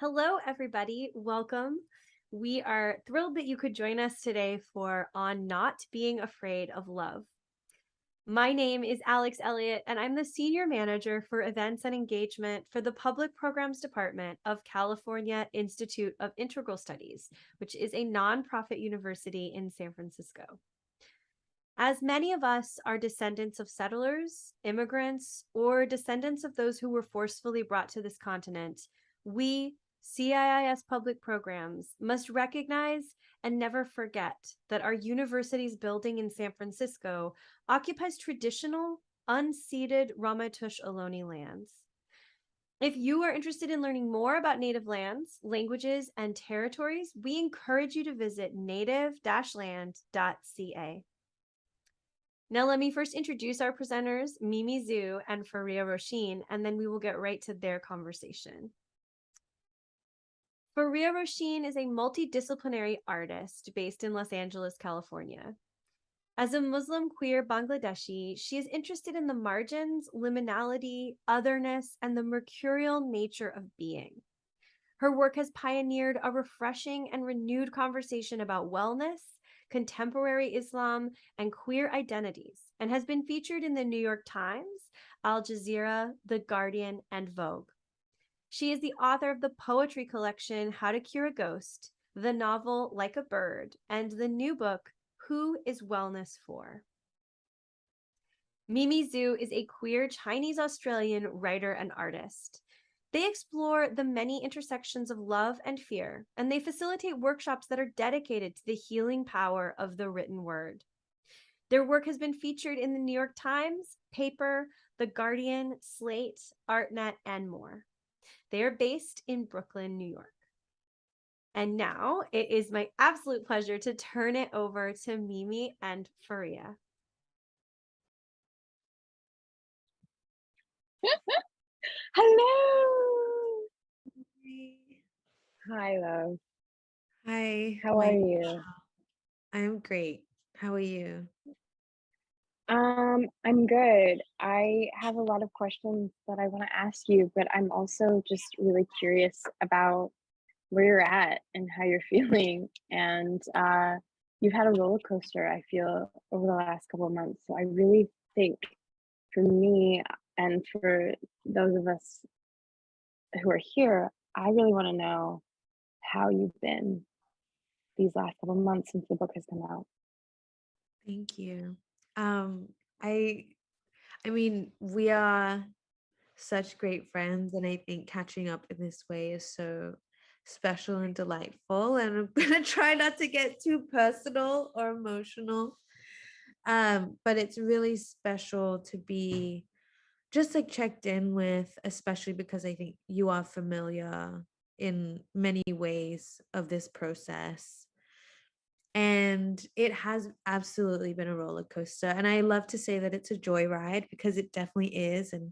Hello, everybody. Welcome. We are thrilled that you could join us today for On Not Being Afraid of Love. My name is Alex Elliott, and I'm the Senior Manager for Events and Engagement for the Public Programs Department of California Institute of Integral Studies, which is a nonprofit university in San Francisco. As many of us are descendants of settlers, immigrants, or descendants of those who were forcefully brought to this continent, we, CIIS public programs, must recognize and never forget that our university's building in San Francisco occupies traditional, unceded Ramaytush Ohlone lands. If you are interested in learning more about Native lands, languages, and territories, we encourage you to visit native-land.ca. Now, let me first introduce our presenters, Mimi Zhu and Fariha Róisín, and then we will get right to their conversation. Fariha Róisín is a multidisciplinary artist based in Los Angeles, California. As a Muslim queer Bangladeshi, she is interested in the margins, liminality, otherness, and the mercurial nature of being. Her work has pioneered a refreshing and renewed conversation about wellness, contemporary Islam, and queer identities, and has been featured in the New York Times, Al Jazeera, The Guardian, and Vogue. She is the author of the poetry collection How to Cure a Ghost, the novel Like a Bird, and the new book Who is Wellness For? Mimi Zhu is a queer Chinese-Australian writer and artist. They explore the many intersections of love and fear, and they facilitate workshops that are dedicated to the healing power of the written word. Their work has been featured in the New York Times, Paper, The Guardian, Slate, ArtNet, and more. They are based in Brooklyn, New York. And now it is my absolute pleasure to turn it over to Mimi and Fariha. Hello. Hi, love. Hi. How are you? I'm great. How are you? I'm good. I have a lot of questions that I want to ask you, but I'm also just really curious about where you're at and how you're feeling. And you've had a roller coaster, I feel, over the last couple of months. So I really think for me and for those of us who are here, I really want to know how you've been these last couple of months since the book has come out. Thank you. I mean, we are such great friends, and I think catching up in this way is so special and delightful. And I'm gonna try not to get too personal or emotional. But it's really special to be just like checked in with, especially because I think you are familiar in many ways of this process. And it has absolutely been a roller coaster. And I love to say that it's a joyride because it definitely is. And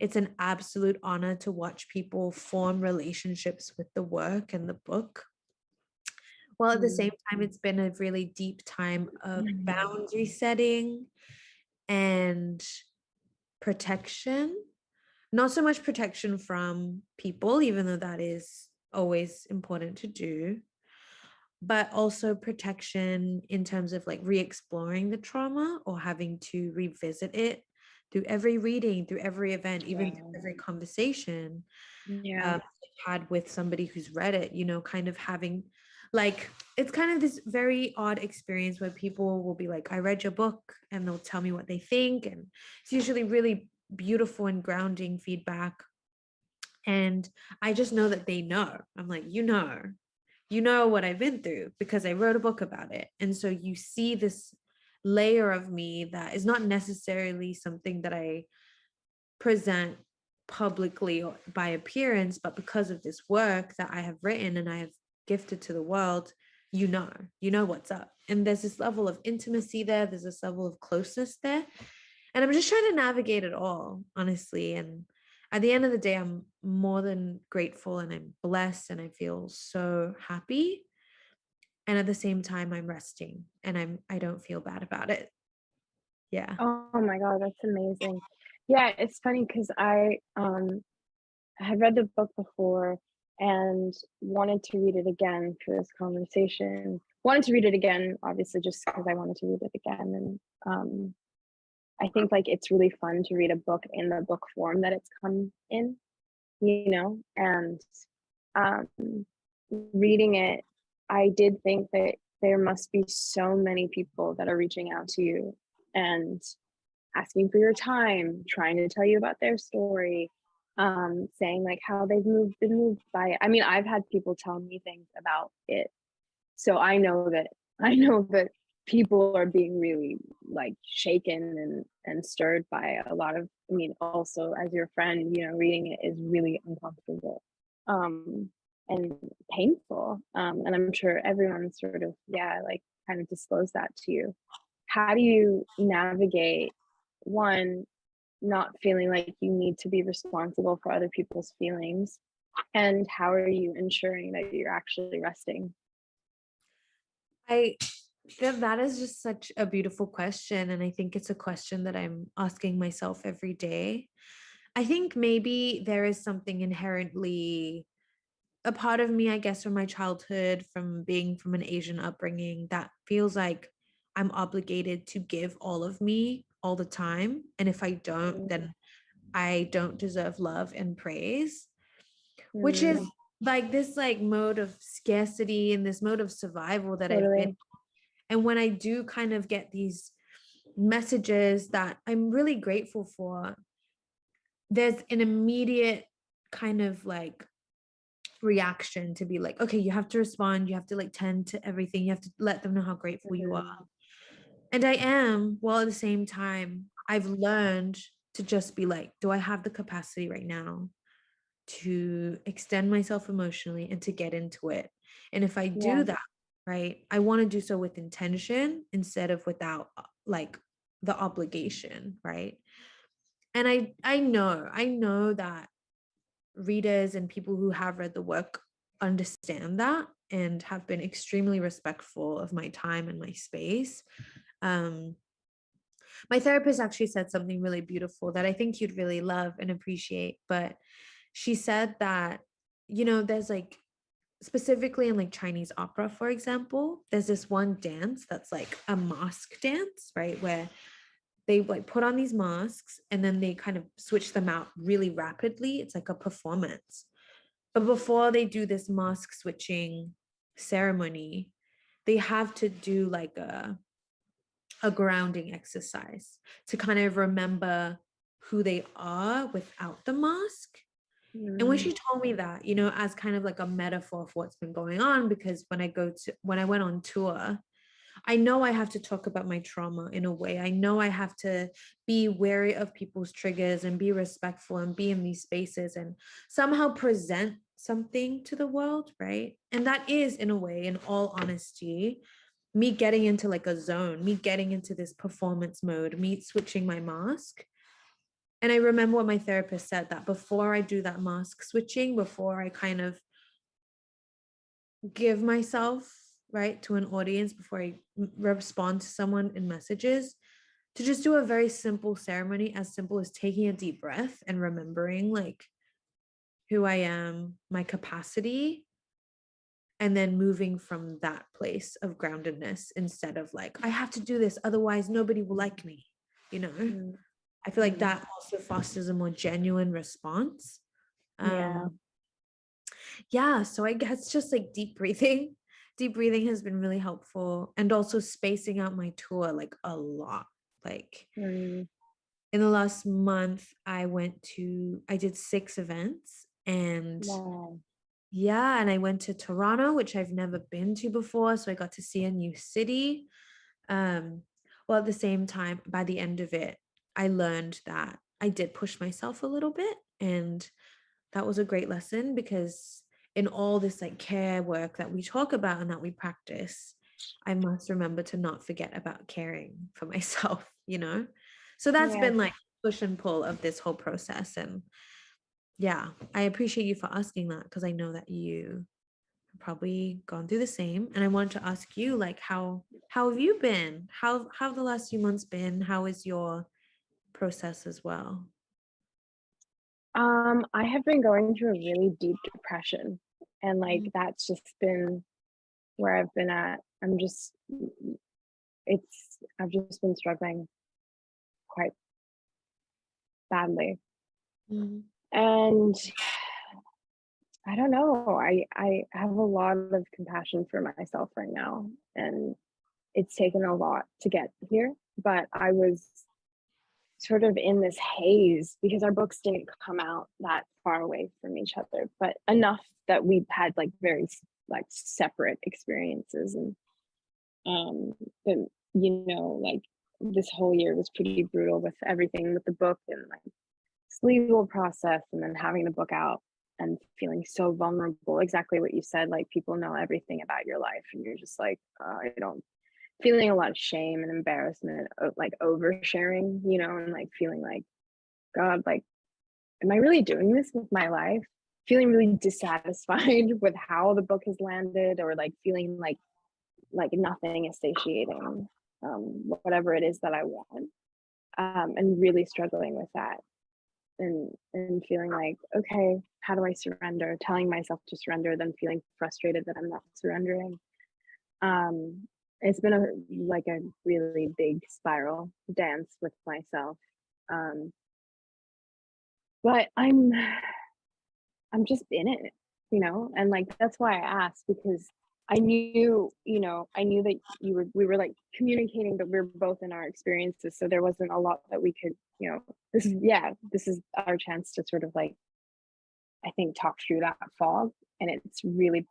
it's an absolute honor to watch people form relationships with the work and the book. While at the same time, it's been a really deep time of boundary setting and protection. Not so much protection from people, even though that is always important to do, but also protection in terms of like re-exploring the trauma or having to revisit it through every reading, through every event, even through every conversation I've had with somebody who's read it, kind of having like, it's kind of this very odd experience where people will be like, I read your book, and they'll tell me what they think. And it's usually really beautiful and grounding feedback. And I just know that they know. I'm like, you know what I've been through because I wrote a book about it. And so you see this layer of me that is not necessarily something that I present publicly or by appearance, but because of this work that I have written and I have gifted to the world, you know what's up. And there's this level of intimacy there's this level of closeness there. And I'm just trying to navigate it all, honestly. And at the end of the day, I'm more than grateful and I'm blessed and I feel so happy. And at the same time, I'm resting and I don't feel bad about it. Yeah. Oh my God, that's amazing. Yeah, it's funny because I had read the book before, and wanted to read it again for this conversation. Wanted to read it again, obviously, just because I wanted to read it again. And I think like it's really fun to read a book in the book form that it's come in, and um, reading it, I did think that there must be so many people that are reaching out to you and asking for your time, trying to tell you about their story, saying like how been moved by it. I mean, I've had people tell me things about it, so I know that people are being really like shaken and stirred by a lot of. I mean, also as your friend, reading it is really uncomfortable, um, and painful, and I'm sure everyone sort of like kind of disclosed that to you. How do you navigate one, not feeling like you need to be responsible for other people's feelings, and how are you ensuring that you're actually resting? I that is just such a beautiful question. And I think it's a question that I'm asking myself every day. I think maybe there is something inherently a part of me, I guess, from my childhood, from being from an Asian upbringing, that feels like I'm obligated to give all of me all the time. And if I don't, Mm, then I don't deserve love and praise, which is mm, like this like mode of scarcity and this mode of survival that I've been. totally. And when I do kind of get these messages that I'm really grateful for, there's an immediate kind of like reaction to be like, okay, you have to respond, you have to like tend to everything, you have to let them know how grateful you are. Mhm. And I am, while at the same time, I've learned to just be like, do I have the capacity right now to extend myself emotionally and to get into it? And if I Yeah, do that, right, I want to do so with intention instead of without like the obligation, right? And I know that readers and people who have read the work understand that and have been extremely respectful of my time and my space. Um, my therapist actually said something really beautiful that I think you'd really love and appreciate. But she said that, there's like specifically in like Chinese opera, for example, there's this one dance that's like a mask dance, right? Where they like put on these masks and then they kind of switch them out really rapidly. It's like a performance. But before they do this mask switching ceremony, they have to do like a grounding exercise to kind of remember who they are without the mask. And when mm, she told me that, as kind of like a metaphor for what's been going on, because when I went on tour, I know I have to talk about my trauma in a way. I know I have to be wary of people's triggers and be respectful and be in these spaces and somehow present something to the world, right? And that is, in a way, in all honesty, me getting into like a zone, me getting into this performance mode, me switching my mask. And I remember what my therapist said, that before I do that mask switching, before I kind of give myself right to an audience, before I respond to someone in messages, to just do a very simple ceremony, as simple as taking a deep breath and remembering like who I am, my capacity, and then moving from that place of groundedness instead of like, I have to do this, otherwise nobody will like me, you know? mm, I feel like mm. that also fosters a more genuine response. Yeah, Um, yeah, so I guess just like deep breathing. Deep breathing has been really helpful. And also spacing out my tour like a lot. Like mm, in the last month, I did 6 events. And wow. yeah, and I went to Toronto, which I've never been to before. So I got to see a new city. Um, well, at the same time, by the end of it, I learned that I did push myself a little bit. And that was a great lesson, because in all this like care work that we talk about and that we practice, I must remember to not forget about caring for myself. So that's Yeah. been like push and pull of this whole process. And yeah, I appreciate you for asking that, because I know that you have probably gone through the same. And I wanted to ask you, like, how have you been? How have the last few months been? How is your process as well? I have been going through a really deep depression. And like that's just been where I've been at. I've just been struggling quite badly. Mm. And I don't know. I have a lot of compassion for myself right now, and it's taken a lot to get here, but I was sort of in this haze because our books didn't come out that far away from each other, but enough that we had like very like separate experiences. And but like this whole year was pretty brutal with everything with the book and like this legal process, and then having the book out and feeling so vulnerable. Exactly what you said, like people know everything about your life and you're just like, I don't, feeling a lot of shame and embarrassment, like oversharing, and like feeling like, God, like, am I really doing this with my life? Feeling really dissatisfied with how the book has landed, or like feeling like nothing is satiating whatever it is that I want, and really struggling with that, and feeling like, okay, how do I surrender? Telling myself to surrender, then feeling frustrated that I'm not surrendering. It's been a really big spiral dance with myself. But I'm just in it, and like that's why I asked, because I knew that we were like communicating, but we are both in our experiences, so there wasn't a lot that we could, this is our chance to sort of like, I think, talk through that fog. And it's really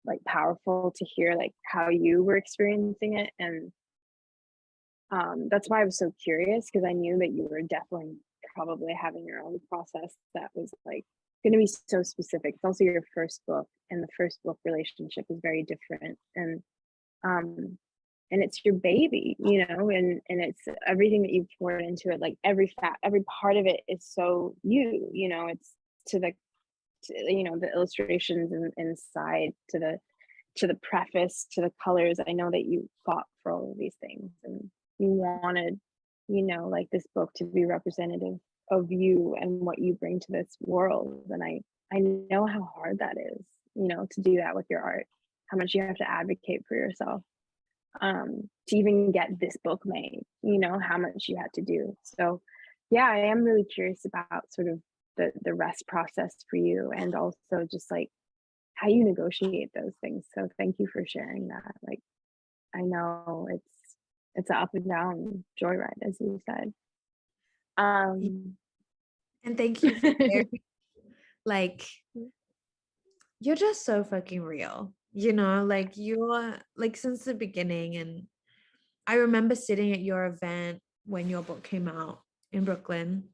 like powerful to hear like how you were experiencing it. And that's why I was so curious, because I knew that you were definitely probably having your own process that was like going to be so specific. It's also your first book, and the first book relationship is very different. And it's your baby, and it's everything that you've poured into it. Like every part of it is so it's to the the illustrations inside, to the preface, to the colors. I know that you fought for all of these things, and you wanted, like this book to be representative of you and what you bring to this world. And I know how hard that is, to do that with your art, how much you have to advocate for yourself, to even get this book made, how much you had to do. So yeah, I am really curious about sort of the rest process for you, and also just like how you negotiate those things. So thank you for sharing that. Like, I know it's an up and down joyride, as you said. And thank you for sharing. Like, you're just so fucking real, like you're like since the beginning. And I remember sitting at your event when your book came out in Brooklyn,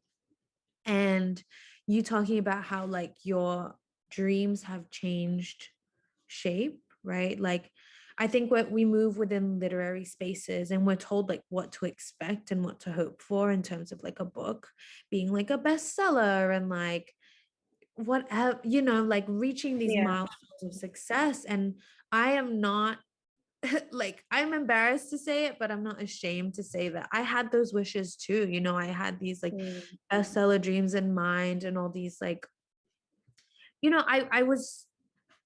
and you talking about how like your dreams have changed shape, right? Like I think what we move within literary spaces, and we're told like what to expect and what to hope for in terms of like a book being like a bestseller, and like whatever, like reaching these Yeah. milestones of success. And I am not like, I'm embarrassed to say it, but I'm not ashamed to say that I had those wishes too. I had these like bestseller dreams in mind, and all these like, I was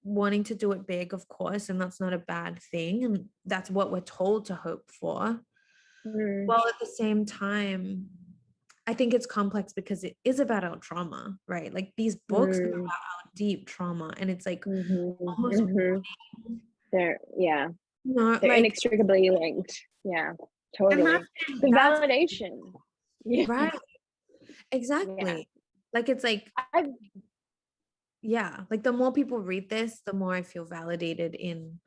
wanting to do it big, of course, and that's not a bad thing. And that's what we're told to hope for. Well, at the same time, I think it's complex because it is about our trauma, right? Like these books are about our deep trauma, and it's like almost They're they're like inextricably linked. Yeah, totally. The that's validation. Yeah. right. Exactly. Like it's like yeah, like the more people read this, the more I feel validated in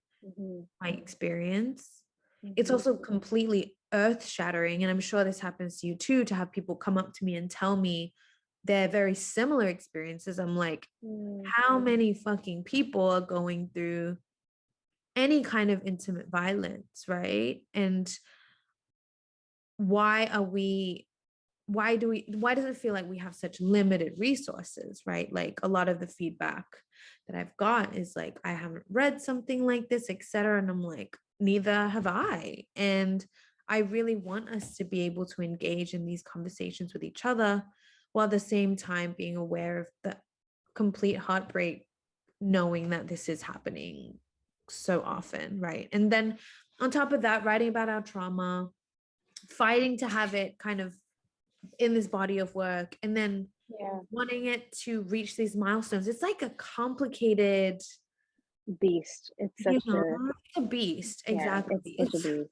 my experience. It's also completely earth-shattering, and I'm sure this happens to you too, to have people come up to me and tell me their very similar experiences. I'm like, how many fucking people are going through any kind of intimate violence, right? And why does it feel like we have such limited resources, right? Like a lot of the feedback that I've got is like, I haven't read something like this, etc. And I'm like, neither have I. And I really want us to be able to engage in these conversations with each other, while at the same time being aware of the complete heartbreak knowing that this is happening so often, right? And then on top of that, writing about our trauma, fighting to have it kind of in this body of work, and then Yeah. wanting it to reach these milestones. It's like a complicated Beast. It's such it's a beast. yeah, Exactly. it's such a beast.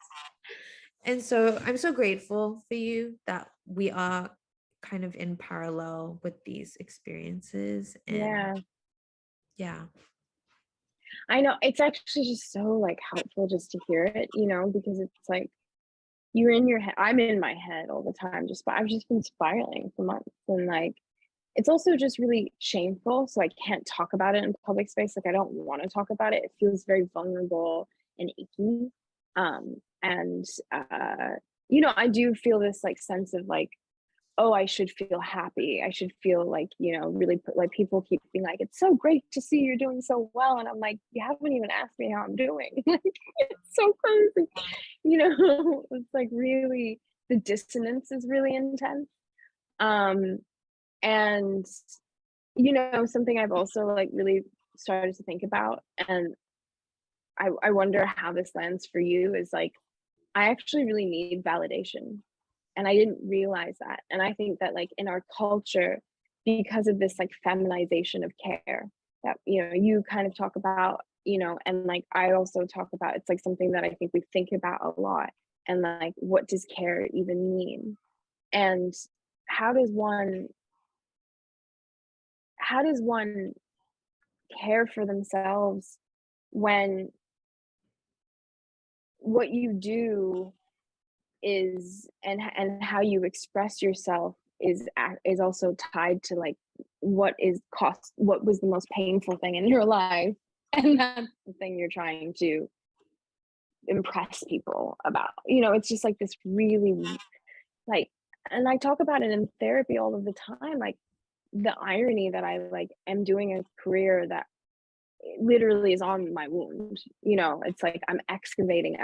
And so I'm so grateful for you that we are kind of in parallel with these experiences. And Yeah. yeah. I know, it's actually just so like helpful just to hear it, because it's like you're in your head. I'm in my head all the time, but I've just been spiraling for months. And like it's also just really shameful. So I can't talk about it in public space. Like I don't want to talk about it. It feels very vulnerable and icky. And I do feel this like sense of like, oh, I should feel happy. I should feel like, really like people keep being like, it's so great to see you're doing so well. And I'm like, you haven't even asked me how I'm doing. It's so crazy. It's like really, the dissonance is really intense. Um, and, something I've also like really started to think about, and I wonder how this lands for you is like, I actually really need validation. And I didn't realize that. And I think that like in our culture, because of this like feminization of care that, you kind of talk about, and like I also talk about, it's like something that I think we think about a lot. And like, what does care even mean? And how does one how does one care for themselves when what you do is and how you express yourself is also tied to like what was the most painful thing in your life, and that's the thing you're trying to impress people about. It's just like this really like, and I talk about it in therapy all of the time, like the irony that I like am doing a career that literally is on my wound. It's like I'm excavating,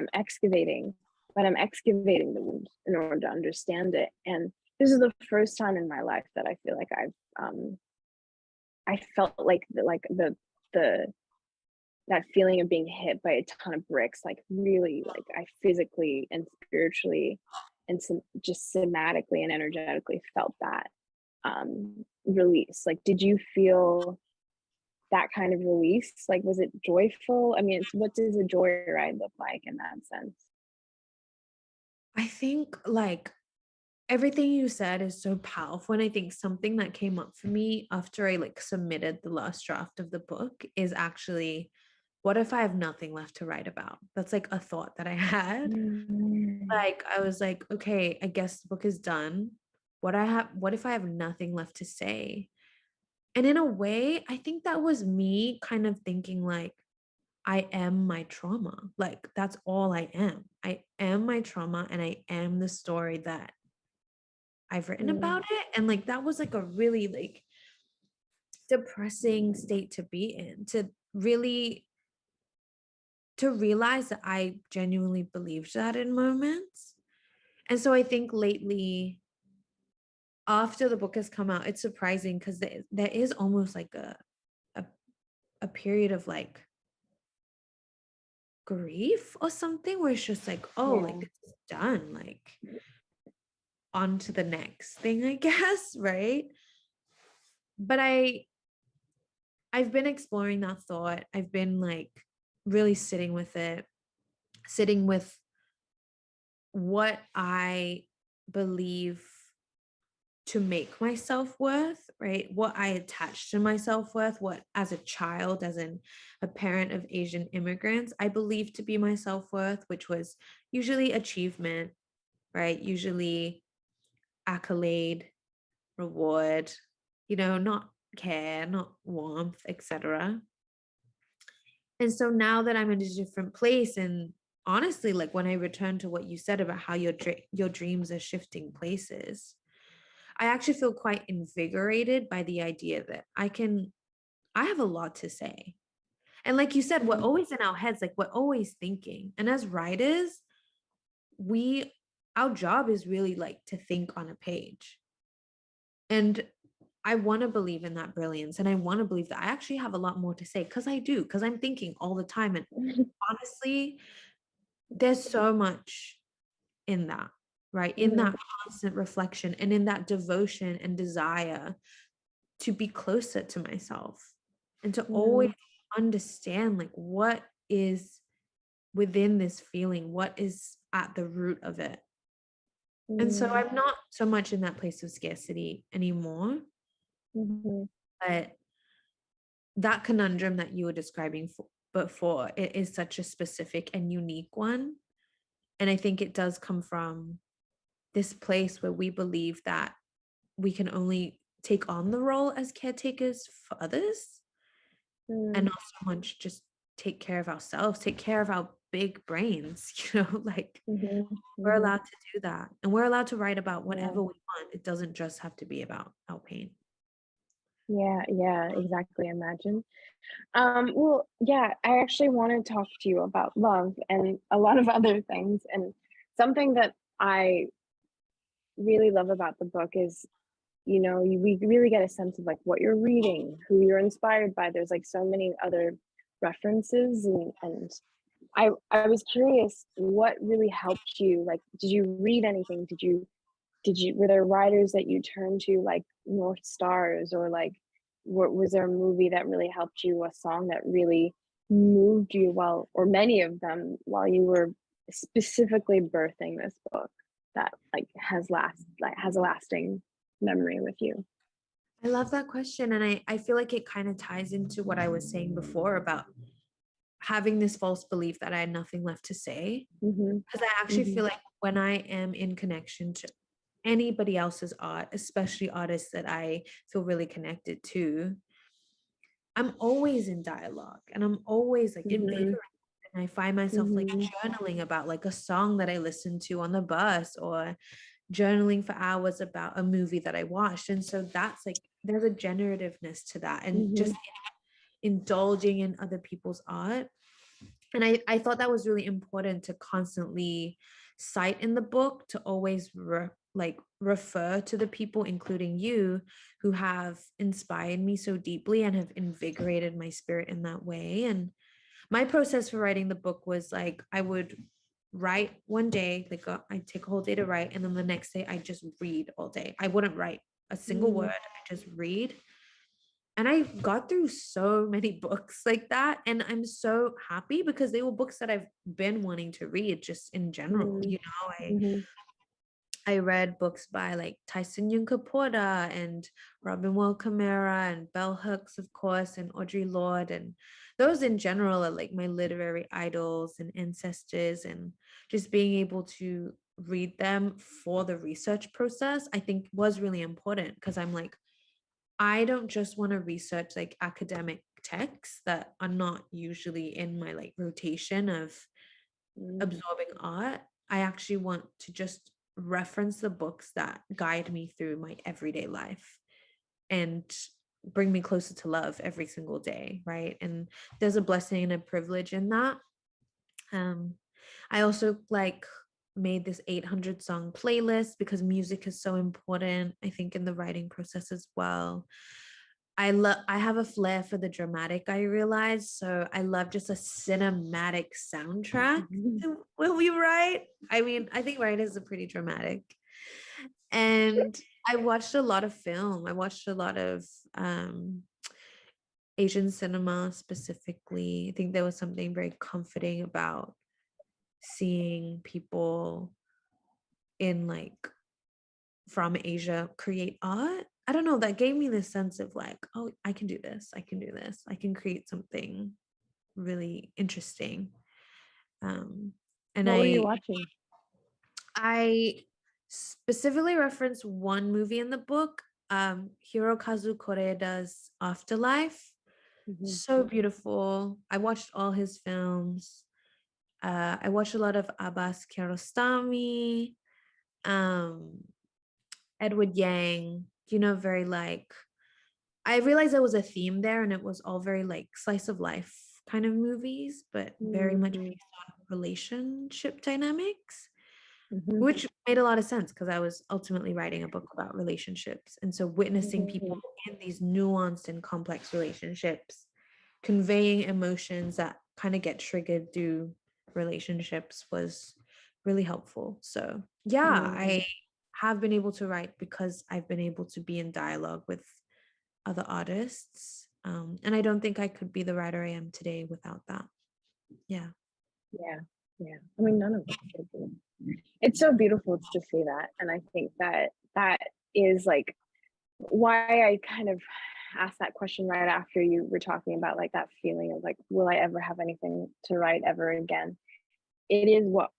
but I'm excavating the wound in order to understand it. And this is the first time in my life that I feel like I felt like the that feeling of being hit by a ton of bricks, like really, like I physically and spiritually and just somatically and energetically felt that release. Like, did you feel that kind of release? Like, was it joyful? I mean, what does a joyride look like in that sense? I think like everything you said is so powerful. And I think something that came up for me after I like submitted the last draft of the book is actually, what if I have nothing left to write about? That's like a thought that I had. Mm. Like I was like, okay, I guess the book is done. What if I have nothing left to say? And in a way, I think that was me kind of thinking like, I am my trauma. Like that's all I am. I am my trauma and I am the story that I've written Mm. about it. And like that was like a really like depressing state to be in, to realize that I genuinely believed that in moments. And so I think lately, after the book has come out, it's surprising because there is almost like a a period of like grief or something where it's just like, oh, like Yeah. this is done, like on to the next thing, I guess, right? But I've been exploring that thought. I've been like really sitting with it, sitting with what I believe to make my self-worth, right? What I attach to my self-worth, what as a child, as a parent of Asian immigrants, I believe to be my self-worth, which was usually achievement, right? Usually accolade, reward, not care, not warmth, etc. And so now that I'm in a different place, and honestly, like when I return to what you said about how your dreams are shifting places, I actually feel quite invigorated by the idea that I have a lot to say. And like you said, we're Mm. always in our heads, like we're always thinking. And as writers, our job is really like to think on a page. And I want to believe in that brilliance, and I want to believe that I actually have a lot more to say, because I do, because I'm thinking all the time. And honestly, there's so much in that, right? In that constant reflection and in that devotion and desire to be closer to myself and to always understand like what is within this feeling, what is at the root of it. And so I'm not so much in that place of scarcity anymore, but that conundrum that you were describing before, it is such a specific and unique one. And I think it does come from this place where we believe that we can only take on the role as caretakers for others and not so much just take care of ourselves, take care of our big brains, like we're allowed to do that. And we're allowed to write about whatever we want. It doesn't just have to be about our pain. Yeah, exactly. Imagine. Well, yeah, I actually want to talk to you about love and a lot of other things. And something that I really love about the book is, we really get a sense of like what you're reading, who you're inspired by. There's like so many other references, and I was curious what really helped you. Like, did you read anything? Were there writers that you turned to, like North Stars, or like was there a movie that really helped you, a song that really moved you, or many of them, while you were specifically birthing this book that like has a lasting memory with you? I love that question. And I feel like it kind of ties into what I was saying before about having this false belief that I had nothing left to say. Because I actually feel like when I am in connection to anybody else's art, especially artists that I feel really connected to, I'm always in dialogue and I'm always like invigorated. And I find myself like journaling about like a song that I listened to on the bus, or journaling for hours about a movie that I watched. And so that's like, there's a generativeness to that, and just indulging in other people's art. And I thought that was really important to constantly cite in the book, to always refer to the people, including you, who have inspired me so deeply and have invigorated my spirit in that way. And my process for writing the book was like, I would write one day, like I'd take a whole day to write, and then the next day I just read all day. I wouldn't write a single word, I just read. And I got through so many books like that. And I'm so happy because they were books that I've been wanting to read just in general. I read books by like Tyson Yunkaporta and Robin Wall Camara and Bell Hooks, of course, and Audre Lorde. And those in general are like my literary idols and ancestors. And just being able to read them for the research process, I think was really important, because I'm like, I don't just want to research like academic texts that are not usually in my like rotation of absorbing art. I actually want to just reference the books that guide me through my everyday life and bring me closer to love every single day, right? And there's a blessing and a privilege in that. I also like made this 800 song playlist because music is so important, I think, in the writing process as well. I have a flair for the dramatic, I realize. So I love just a cinematic soundtrack when we write. I mean, I think writers are pretty dramatic. And I watched a lot of film. I watched a lot of Asian cinema specifically. I think there was something very comforting about seeing people in like from Asia create art. I don't know, that gave me this sense of like, oh, I can do this. I can do this. I can create something really interesting. And What were you watching? I specifically reference one movie in the book, Hirokazu Koreeda's Afterlife. So beautiful. I watched all his films. I watched a lot of Abbas Kiarostami, Edward Yang, very like, I realized there was a theme there, and it was all very like slice of life kind of movies, but very much based on relationship dynamics. Mhm. which made a lot of sense because I was ultimately writing a book about relationships. And so witnessing people Mhm. in these nuanced and complex relationships, conveying emotions that kind of get triggered through relationships was really helpful. So, yeah, Mm. I have been able to write because I've been able to be in dialogue with other artists. And I don't think I could be the writer I am today without that. Yeah. Yeah, yeah. I mean, none of us should be. It's so beautiful to see that, and I think that that is like why I kind of asked that question right after you were talking about like that feeling of like, will I ever have anything to write ever again? It is what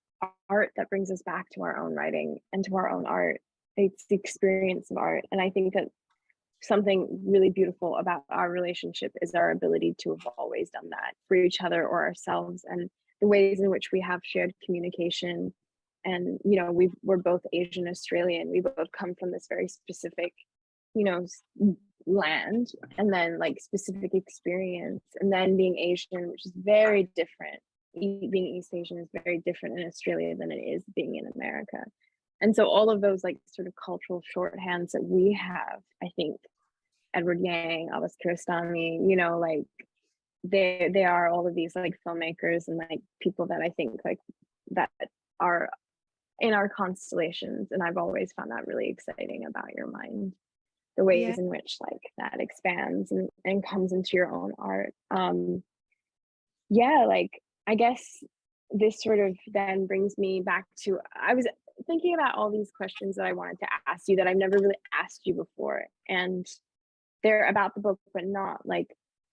art that brings us back to our own writing and to our own art. It's the experience of art, and I think that something really beautiful about our relationship is our ability to have always done that for each other or ourselves, and the ways in which we have shared communication. And we're both Asian Australian. We both come from this very specific you know land, and then like specific experience, and then being Asian, which is very different. Being East Asian is very different in Australia than it is being in America. And so all of those like sort of cultural shorthands that we have, I think Edward Yang, Abbas Kiarostami, like they are all of these like filmmakers and like people that I think like that are in our constellations. And I've always found that really exciting about your mind, the Yeah. ways in which like that expands and comes into your own art. Yeah, like I guess this sort of then brings me back to, I was thinking about all these questions that I wanted to ask you that I've never really asked you before. And they're about the book, but not like,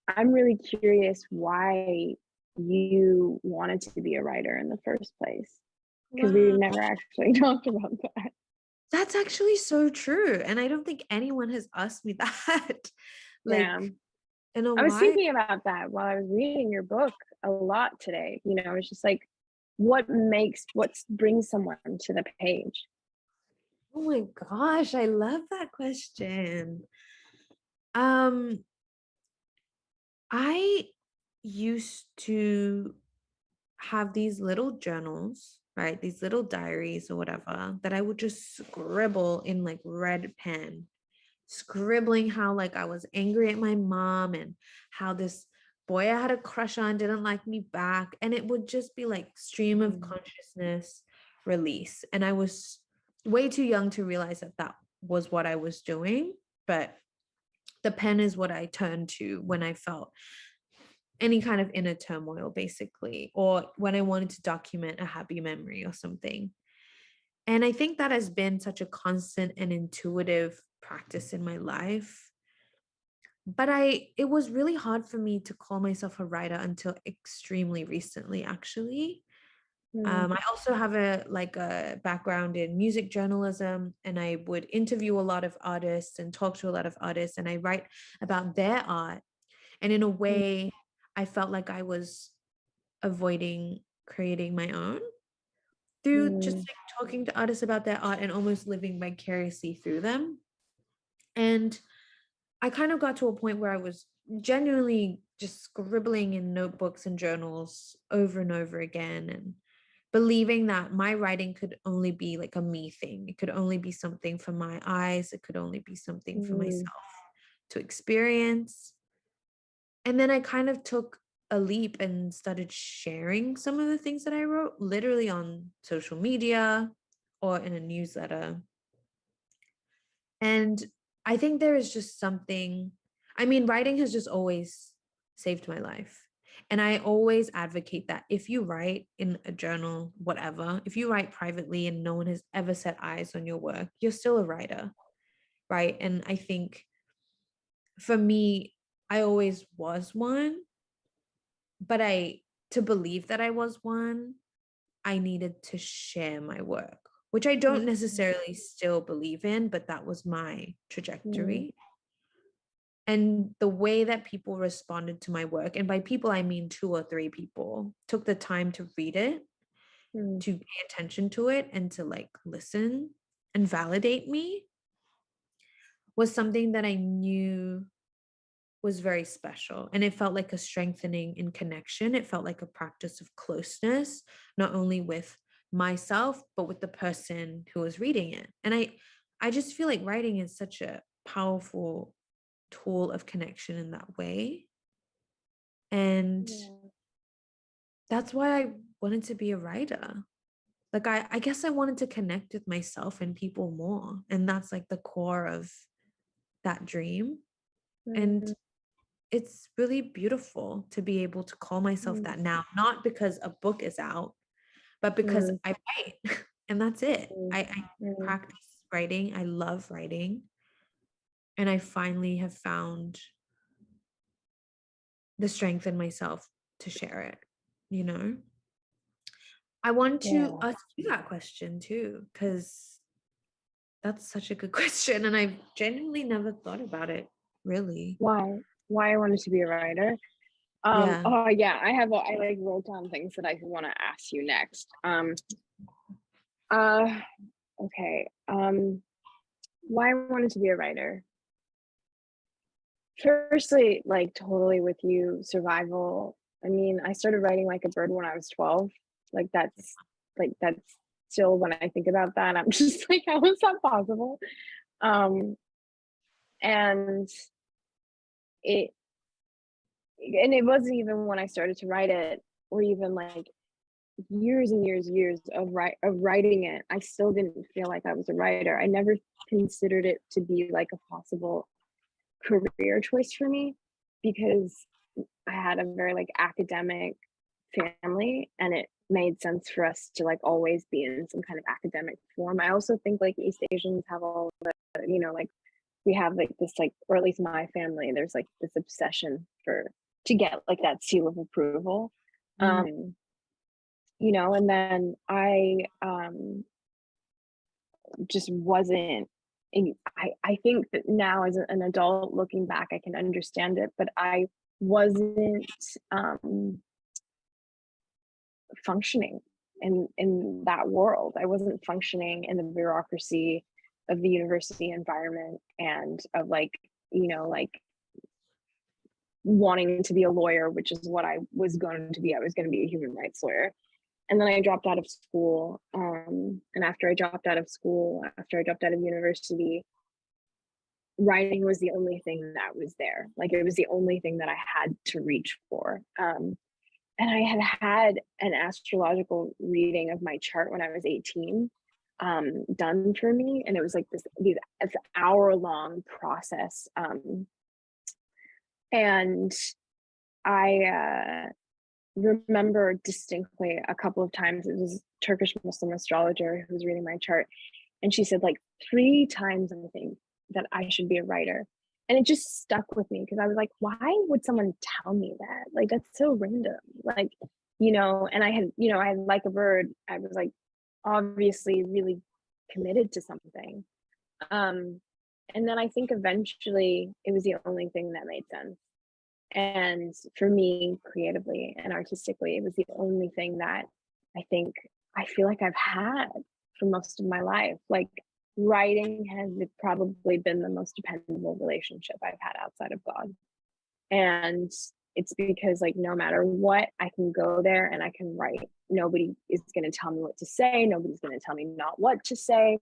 I'm really curious why you wanted to be a writer in the first place, because we've Wow. never actually talked about that. That's actually so true. And I don't think anyone has asked me that. Yeah. Like in a I was while. thinking about that while I was reading your book a lot today. It's just like what brings someone to the page? Oh my gosh, I love that question. Um, I used to have these little journals, right? These little diaries or whatever that I would just scribble in like red pen, scribbling how like I was angry at my mom and how this boy I had a crush on didn't like me back. And it would just be like stream of Mm, consciousness release. And I was way too young to realize that that was what I was doing. But the pen is what I turned to when I felt any kind of inner turmoil, basically, or when I wanted to document a happy memory or something. And I think that has been such a constant and intuitive practice in my life. But it was really hard for me to call myself a writer until extremely recently, actually. mm, I also have a background in music journalism, and I would interview a lot of artists and talk to a lot of artists, and I write about their art. And in a mm, way, I felt like I was avoiding creating my own through just mm, like talking to artists about their art and almost living vicariously through them. And I kind of got to a point where I was genuinely just scribbling in notebooks and journals over and over again, and believing that my writing could only be like a me thing. It could only be something for my eyes. It could only be something for mm, myself to experience. And then I kind of took a leap and started sharing some of the things that I wrote literally on social media or in a newsletter. And I think there is just something, I mean, writing has just always saved my life. And I always advocate that if you write in a journal, whatever, if you write privately and no one has ever set eyes on your work, you're still a writer, right? And I think for me, I always was one, but to believe that I was one, I needed to share my work, which I don't mm, necessarily still believe in, but that was my mm, trajectory. And the way that people responded to my work, and by people I mean 2 or 3 people, took the time to read it, mm, to pay attention to it, and to like listen and validate me, was something that I knew was very special. And it felt like a strengthening in connection. It felt like a practice of closeness, not only with myself, but with the person who was reading it. And I just feel like writing is such a powerful tool of connection in that way. And Yeah. that's why I wanted to be a writer. Like I guess I wanted to connect with myself and people more. And that's like the core of that dream. And Mhm. it's really beautiful to be able to call myself that now, not because a book is out, but because Mm, I write and that's it. mm, I mm. practice writing. I love writing. And I finally have found the strength in myself to share it, you know? I want to Yeah. ask you that question too, because that's such a good question. And I've genuinely never thought about it, really. Why I wanted to be a writer? Yeah. Oh yeah, I like wrote down things that I want to ask you next. Uh, okay. Why I wanted to be a writer? Firstly, like totally with you, survival. I mean, I started writing like a bird when I was 12. Like that's still when I think about that, I'm just like, how is that possible? Um, and it and it wasn't even when I started to write it, or even like years and years of writing it. I still didn't feel like I was a writer. I never considered it to be like a possible career choice for me, because I had a very like academic family, and it made sense for us to like always be in some kind of academic form. I also think like East Asians have all the, like we have like this like, or at least my family, there's like this obsession for to get like that seal of approval. Mm, Um, and then I just wasn't. I think that now as an adult looking back, I can understand it, but I wasn't functioning in that world. I wasn't functioning in the bureaucracy of the university environment, and of like, like wanting to be a lawyer, which is what I was going to be. I was going to be a human rights lawyer. And then I dropped out of school. And after I dropped out of school, after I dropped out of university, writing was the only thing that was there. Like it was the only thing that I had to reach for. And I had an astrological reading of my chart when I was 18 done for me. And it was like this hour-long process. And I remember distinctly a couple of times, it was a Turkish Muslim astrologer who was reading my chart, and she said like 3 times, I think, that I should be a writer. And it just stuck with me, because I was like, why would someone tell me that? Like, that's so random. Like, and I had like a bird, I was like obviously really committed to something. Um, and then I think eventually it was the only thing that made sense. And for me, creatively and artistically, it was the only thing that I feel like I've had for most of my life. Like writing has probably been the most dependable relationship I've had outside of God. And it's because like no matter what, I can go there and I can write. Nobody is going to tell me what to say. Nobody's going to tell me not what to say.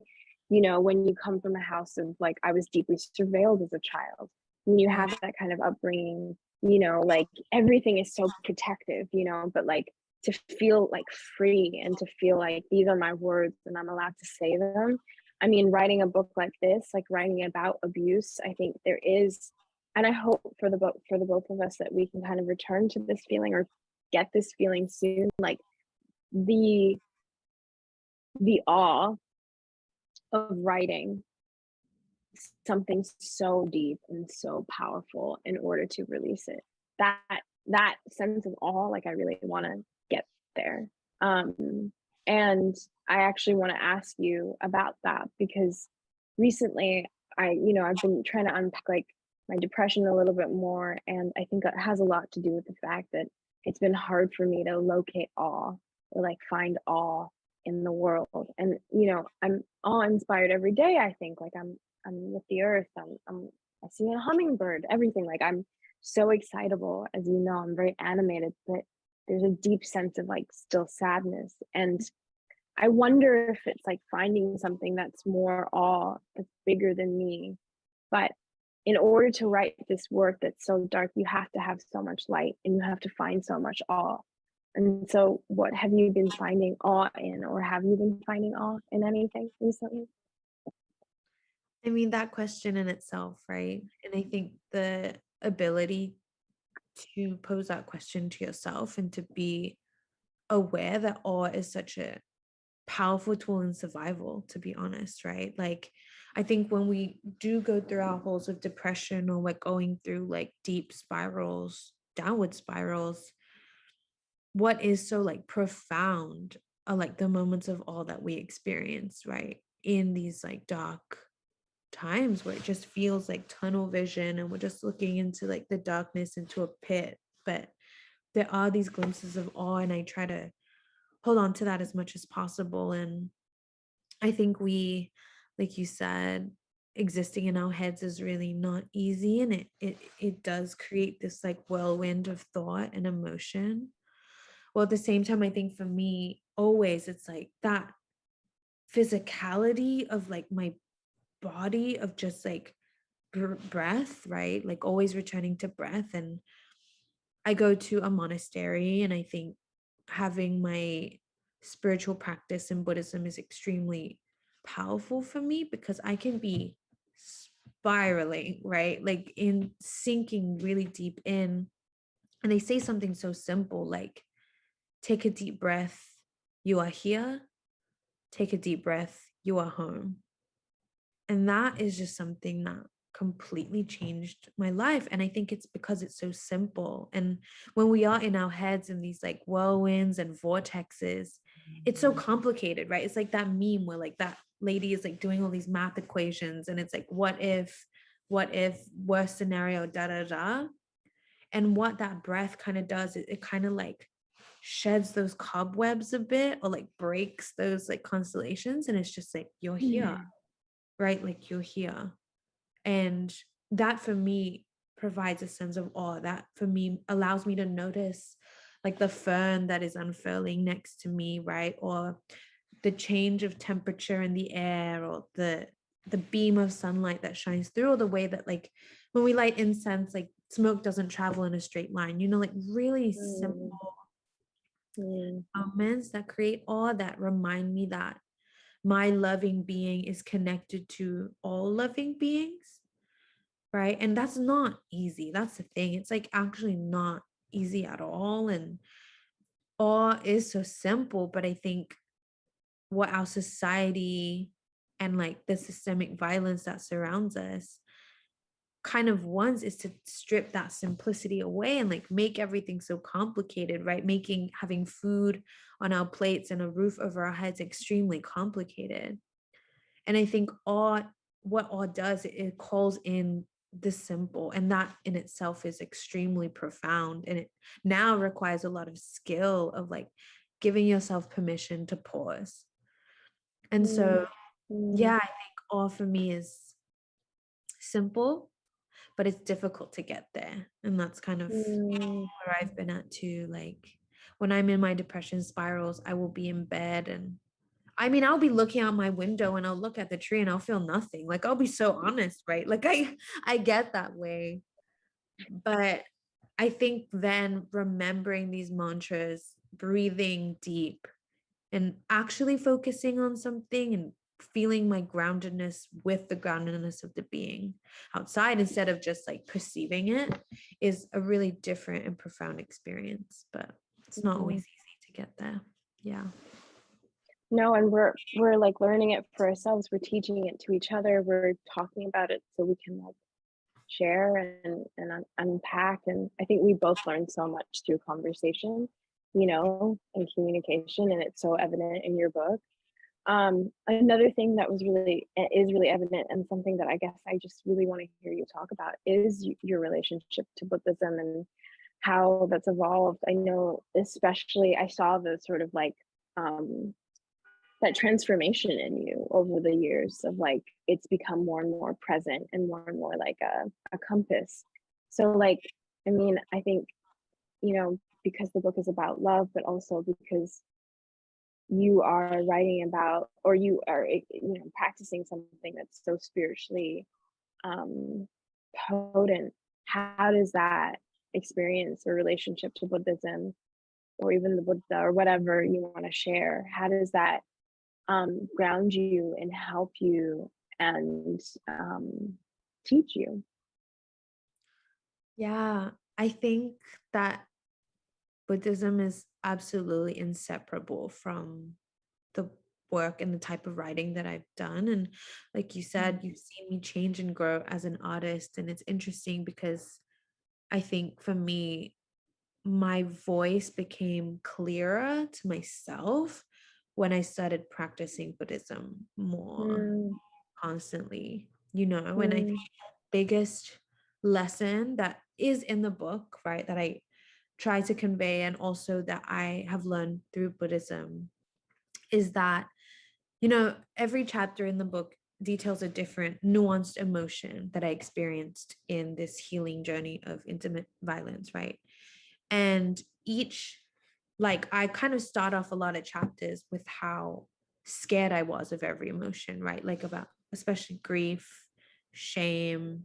When you come from a house of like, I was deeply surveilled as a child, when you yeah. have that kind of upbringing, like everything is so protective, but like to feel like free and to feel like these are my words and I'm allowed to say them. I mean, writing a book like this, like writing about abuse, I think there is, and I hope for the both of us that we can kind of return to this feeling, or get this feeling soon, like the awe of writing something so deep and so powerful in order to release it. That sense of awe, like I really want to get there. And I actually want to ask you about that, because recently I've been trying to unpack like my depression a little bit more, and I think it has a lot to do with the fact that it's been hard for me to locate awe, or like find awe in the world. And I'm awe inspired every day. I think like I'm with the earth. I see a hummingbird, everything. Like I'm so excitable, as you know, I'm very animated, but there's a deep sense of like still sadness. And I wonder if it's like finding something that's more awe, that's bigger than me. But in order to write this work that's so dark, you have to have so much light and you have to find so much awe. And so, what have you been finding awe in, or have you been finding awe in anything recently? I mean, that question in itself, right? And I think the ability to pose that question to yourself and to be aware that awe is such a powerful tool in survival, to be honest, right? Like, I think when we do go through our holes of depression, or we're going through like deep spirals, downward spirals, what is so like profound are like the moments of awe that we experience, right? In these like dark times where it just feels like tunnel vision and we're just looking into like the darkness, into a pit. But there are these glimpses of awe, and I try to hold on to that as much as possible. And I think we, like you said, existing in our heads is really not easy, and it does create this like whirlwind of thought and emotion. Well, at the same time, I think for me, always it's like that physicality of like my body, of just like breath, right? Like always returning to breath. And I go to a monastery, and I think having my spiritual practice in Buddhism is extremely powerful for me, because I can be spiraling, right? Like in sinking really deep in. And they say something so simple like, take a deep breath, you are here. Take a deep breath, you are home. And that is just something that completely changed my life. And I think it's because it's so simple. And when we are in our heads in these like whirlwinds and vortexes, it's so complicated, right? It's like that meme where like that lady is like doing all these math equations, and it's like, what if, worst scenario, da da da. And what that breath kind of does, it kind of like sheds those cobwebs a bit, or like breaks those like constellations. And it's just like, you're here, Mm, right? Like you're here. And that for me provides a sense of awe. That for me allows me to notice like the fern that is unfurling next to me, right? Or the change of temperature in the air, or the beam of sunlight that shines through, or the way that like when we light incense, like smoke doesn't travel in a straight line, like really mm, simple mm, moments that create awe, that remind me that my loving being is connected to all loving beings, right? And that's not easy. That's the thing. It's like actually not easy at all. And awe is so simple, but I think what our society and like the systemic violence that surrounds us kind of wants is to strip that simplicity away and like make everything so complicated, right? Making having food on our plates and a roof over our heads extremely complicated. And I think what awe does, it calls in the simple, and that in itself is extremely profound. And it now requires a lot of skill of like giving yourself permission to pause. And mm, so, mm, yeah, I think awe for me is simple, but it's difficult to get there. And that's kind of mm, where I've been at too. Like when I'm in my depression spirals, I will be in bed, and I mean, I'll be looking out my window and I'll look at the tree and I'll feel nothing. Like I'll be so honest, right? Like I get that way. But I think then remembering these mantras, breathing deep, and actually focusing on something and feeling my groundedness with the groundedness of the being outside, instead of just like perceiving it, is a really different and profound experience. But it's not always mhm. easy to get there. Yeah. No, and we're like learning it for ourselves. We're teaching it to each other. We're talking about it so we can like share and unpack. And I think we both learned so much through conversation, and communication. And it's so evident in your book. Another thing that is really evident, and something that I guess I just really want to hear you talk about, is your relationship to Buddhism and how that's evolved. I know, especially, I saw the sort of like um, that transformation in you over the years of like it's become more and more present and more like a compass. So like, I mean, I think, because the book is about love, but also because you are writing about, or you are, practicing something that's so spiritually um, potent, how does that experience or relationship to Buddhism, or even the Buddha, or whatever you want to share, how does that ground you and help you and teach you? Yeah, I think that Buddhism is absolutely inseparable from the work and the type of writing that I've done. And like you said, you've seen me change and grow as an artist. And it's interesting because I think for me, my voice became clearer to myself when I started practicing Buddhism more Mm, constantly, you know, and I think mm, the biggest lesson that is in the book, right, that I try to convey and also that I have learned through Buddhism is that, you know, every chapter in the book details a different nuanced emotion that I experienced in this healing journey of intimate violence, right? And each, like, I kind of start off a lot of chapters with how scared I was of every emotion, right? Like, about especially grief, shame,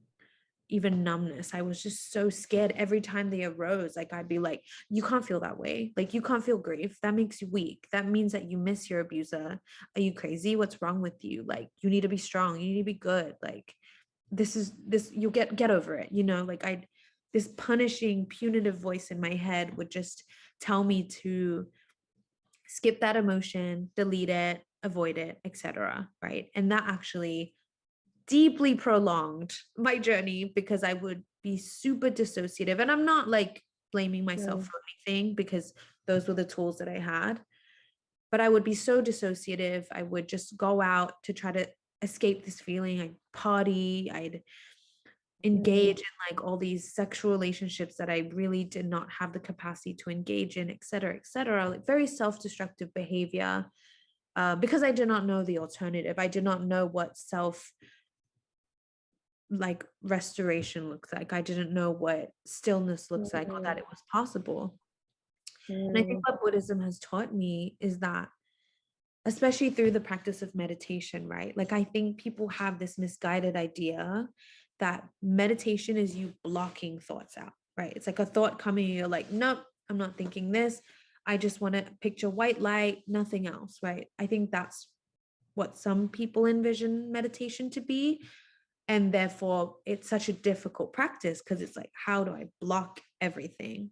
even numbness. I was just so scared every time they arose. Like, I'd be like, you can't feel that way. Like, you can't feel grief. That makes you weak. That means that you miss your abuser. Are you crazy? What's wrong with you? Like, you need to be strong. You need to be good. Like, this, you get over it, you know? Like, I this punishing punitive voice in my head would just tell me to skip that emotion, delete it, avoid it, etc., right? And that actually deeply prolonged my journey because I would be super dissociative. And I'm not like blaming myself mm, for anything because those were the tools that I had. But I would be so dissociative. I would just go out to try to escape this feeling. I'd party, I'd mm, engage in like all these sexual relationships that I really did not have the capacity to engage in, et cetera, like very self-destructive behavior. Because I did not know the alternative. I did not know what self like restoration looks like. I didn't know what stillness looks like or that mm, it was possible. And I think mm, what Buddhism has taught me is that, especially through the practice of meditation, right? Like, I think people have this misguided idea that meditation is you blocking thoughts out, right? It's like a thought coming, you're like, nope, I'm not thinking this. I just want to picture white light, nothing else, right? I think that's what some people envision meditation to be. And therefore, it's such a difficult practice because it's like, how do I block everything?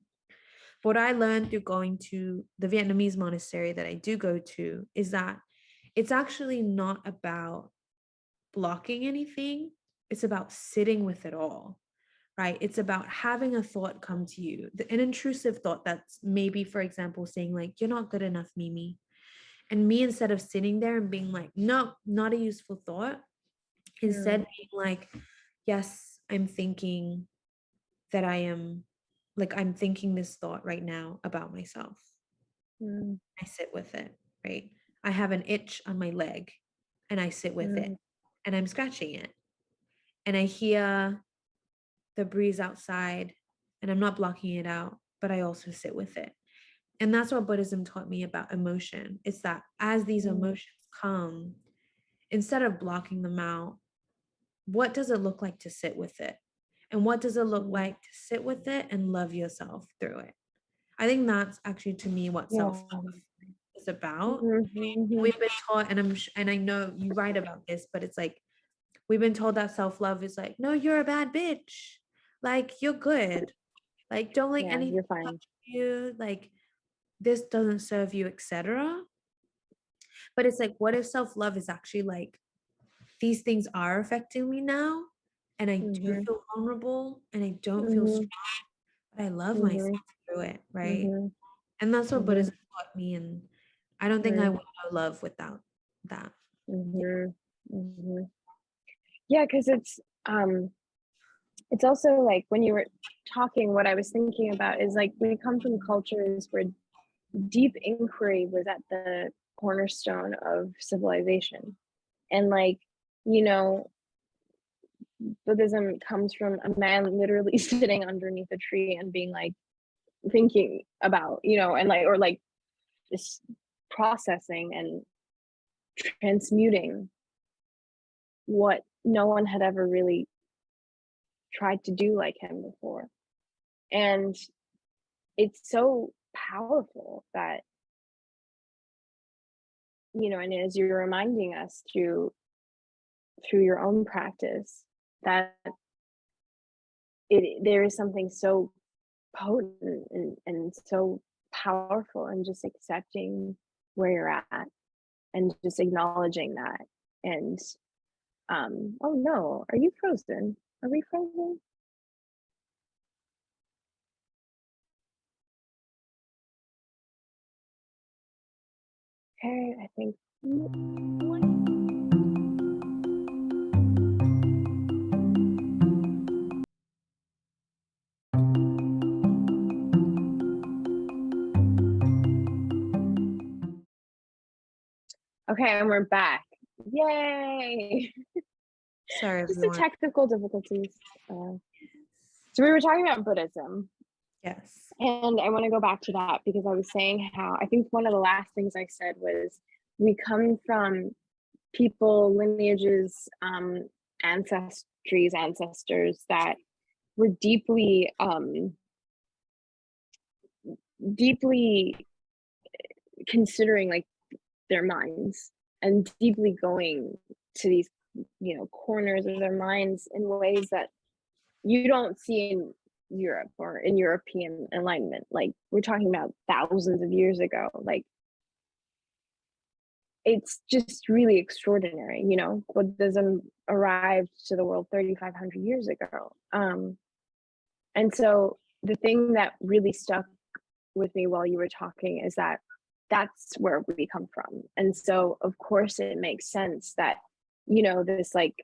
What I learned through going to the Vietnamese monastery that I do go to is that it's actually not about blocking anything. It's about sitting with it all, right? It's about having a thought come to you, an intrusive thought that's maybe, for example, saying, like, you're not good enough, Mimi. And me, instead of sitting there and being like, no, not a useful thought, instead mm, being like, yes, I'm thinking that I am, like, I'm thinking this thought right now about myself. mm, I sit with it, right? I have an itch on my leg and I sit with it mm, and I'm scratching it. And I hear the breeze outside and I'm not blocking it out, but I also sit with it. And that's what Buddhism taught me about emotion. It's that as these mm, emotions come, instead of blocking them out, what does it look like to sit with it? And what does it look mm. like to sit with it and love yourself through it? I think that's actually, to me, what Yeah. self-love is about. Mhm, mhm. We've been taught, and and I know you write about this, but it's like we've been told that self-love is like, no, you're a bad bitch. Like, you're good. Like, don't let Yeah, anything you're fine. touch you. Like, this doesn't serve you, etc. But it's like, what if self-love is actually like, these things are affecting me now, and I do Mhm, feel vulnerable and I don't feel mhm, strong, but I love myself mhm, through it, right? mhm, And that's what mhm, Buddhism taught me. And I don't think I mhm, would know love without that. mhm, mhm. Yeah, because it's also like when you were talking, what I was thinking about is like we come from cultures where deep inquiry was at the cornerstone of civilization. And like, you know, Buddhism comes from a man literally sitting underneath a tree and being like thinking about, and like, or like just processing and transmuting what no one had ever really tried to do like him before. And it's so powerful that, and as you're reminding us through your own practice, that there is something so potent and so powerful in just accepting where you're at and just acknowledging that. And oh no, are you frozen? Are we frozen? Okay, I think okay, and we're back. Yay! Sorry, Just the everyone. technical difficulties. So we were talking about Buddhism, Yes. and I want to go back to that because I was saying how I think one of the last things I said was we come from people, lineages, ancestors that were deeply considering like their minds and deeply going to these corners of their minds in ways that you don't see in Europe or in European enlightenment. Like we're talking about thousands of years ago. Like it's just really extraordinary. Buddhism arrived to the world 3,500 years ago. And so the thing that really stuck with me while you were talking is that that's where we come from. And so of course it makes sense that this like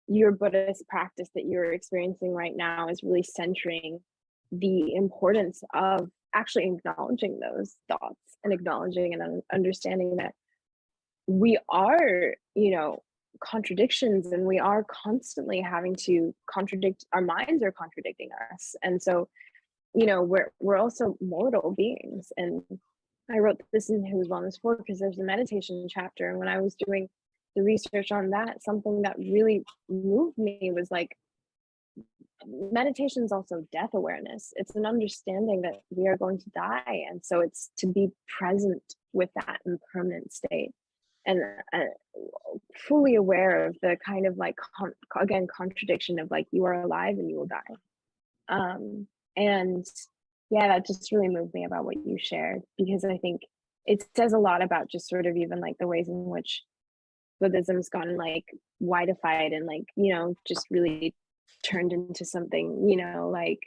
your Buddhist practice that you're experiencing right now is really centering the importance of actually acknowledging those thoughts and acknowledging and understanding that we are contradictions, and we are constantly having to contradict, our minds are contradicting us. And so we're also mortal beings. And I wrote this in Who's Wellness For because there's a meditation chapter, and when I was doing the research on that, something that really moved me was like, meditation is also death awareness. It's an understanding that we are going to die, and so it's to be present with that impermanent state, and fully aware of the kind of like again contradiction of like, you are alive and you will die. And yeah, that just really moved me about what you shared, because I think it says a lot about just sort of even like the ways in which Buddhism's gone like whiteified and like just really turned into something like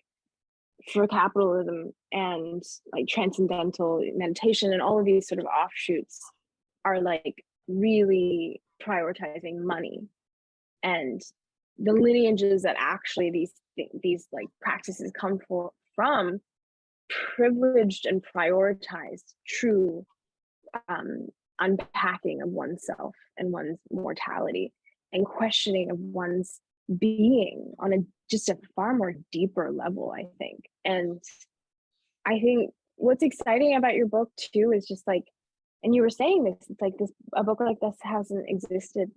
for capitalism, and like transcendental meditation and all of these sort of offshoots are like really prioritizing money. And the lineages that actually these like practices come from privileged and prioritized true unpacking of oneself and one's mortality and questioning of one's being on just a far more deeper level, I think. And I think what's exciting about your book too is just like, and you were saying this, it's like a book like this hasn't existed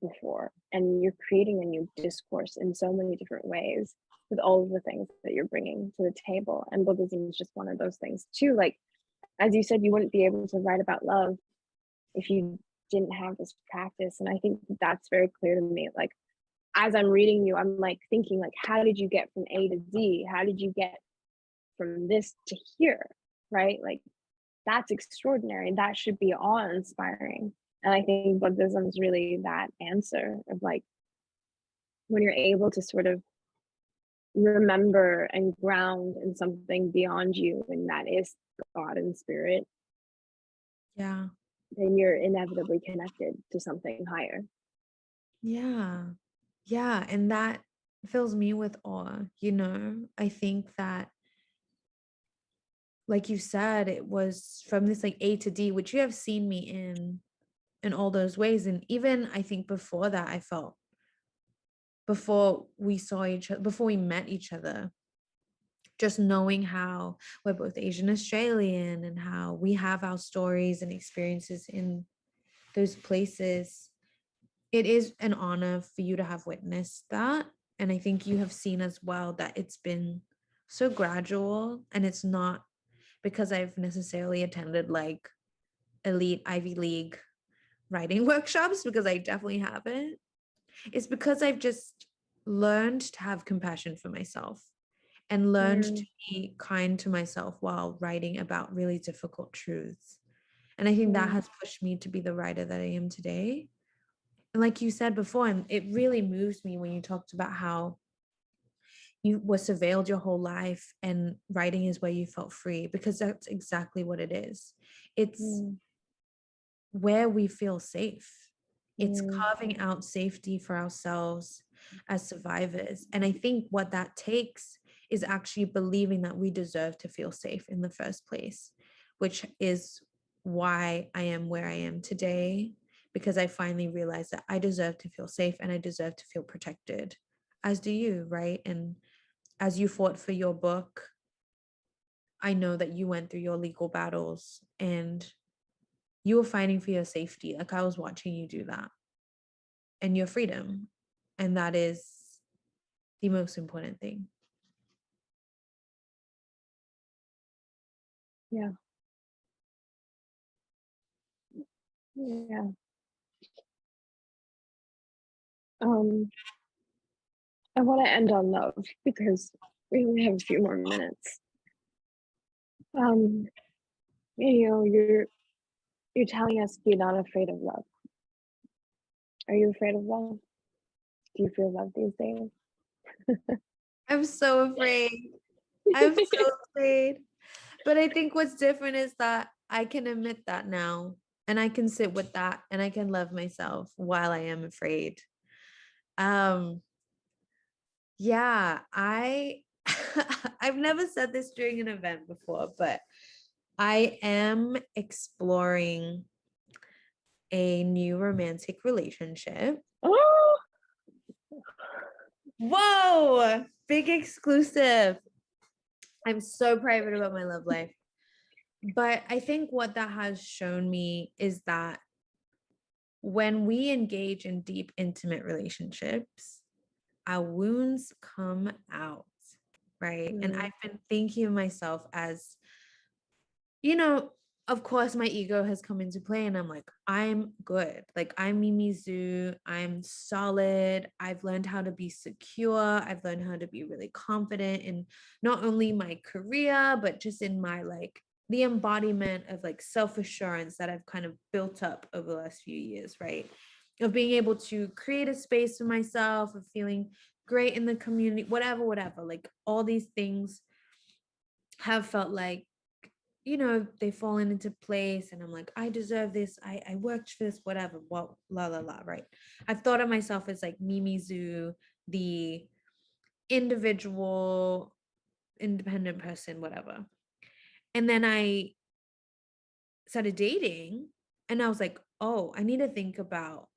before, and you're creating a new discourse in so many different ways with all of the things that you're bringing to the table. And Buddhism is just one of those things too. Like, as you said, you wouldn't be able to write about love if you didn't have this practice. And I think that's very clear to me. Like, as I'm reading you, I'm like thinking like, how did you get from A to Z? How did you get from this to here? Right? Like, that's extraordinary. That should be awe-inspiring. And I think Buddhism is really that answer of like, when you're able to sort of remember and ground in something beyond you, and that is God and spirit, Yeah. then you're inevitably connected to something higher. Yeah. Yeah. And that fills me with awe. I think that, like you said, it was from this like A to D, which you have seen me in all those ways. And even I think before that, I felt before we saw each other, before we met each other, just knowing how we're both Asian Australian and how we have our stories and experiences in those places, it is an honor for you to have witnessed that. And I think you have seen as well that it's been so gradual, and it's not because I've necessarily attended like elite Ivy League writing workshops, because I definitely haven't. It's because I've just learned to have compassion for myself and learned to Mm, be kind to myself while writing about really difficult truths. And I think that mm, has pushed me to be the writer that I am today. And like you said before, and it really moves me when you talked about how you were surveilled your whole life and writing is where you felt free, because that's exactly what it is. It's mm, where we feel safe. It's mm, carving out safety for ourselves as survivors. And I think what that takes is actually believing that we deserve to feel safe in the first place, which is why I am where I am today, because I finally realized that I deserve to feel safe and I deserve to feel protected, as do you, right? And as you fought for your book, I know that you went through your legal battles and you were fighting for your safety. Like I was watching you do that, and your freedom. And that is the most important thing. yeah, yeah. Um, I want to end on love because we only have a few more minutes. Um, you're telling us you're not afraid of love. Are you afraid of love? Do you feel love these days? I'm so afraid. I'm so afraid. But I think what's different is that I can admit that now, and I can sit with that, and I can love myself while I am afraid. Um, yeah, I I've never said this during an event before, but I am exploring a new romantic relationship. Oh, Whoa, big exclusive. I'm so private about my love life. But I think what that has shown me is that when we engage in deep, intimate relationships, our wounds come out, right? And mm, I've been thinking of myself as, you know, of course, my ego has come into play, and I'm like, I'm good. Like, I'm Mimi Zhu. I'm solid. I've learned how to be secure. I've learned how to be really confident in not only my career, but just in my like the embodiment of like self assurance that I've kind of built up over the last few years, right? Of being able to create a space for myself, of feeling great in the community, whatever, like all these things have felt like, they've fallen into place, and I'm like, I deserve this. I worked for this, whatever, well, la la la, right? I've thought of myself as like Mimi Zhu, the individual, independent person, whatever. And then I started dating, and I was like, oh, I need to think about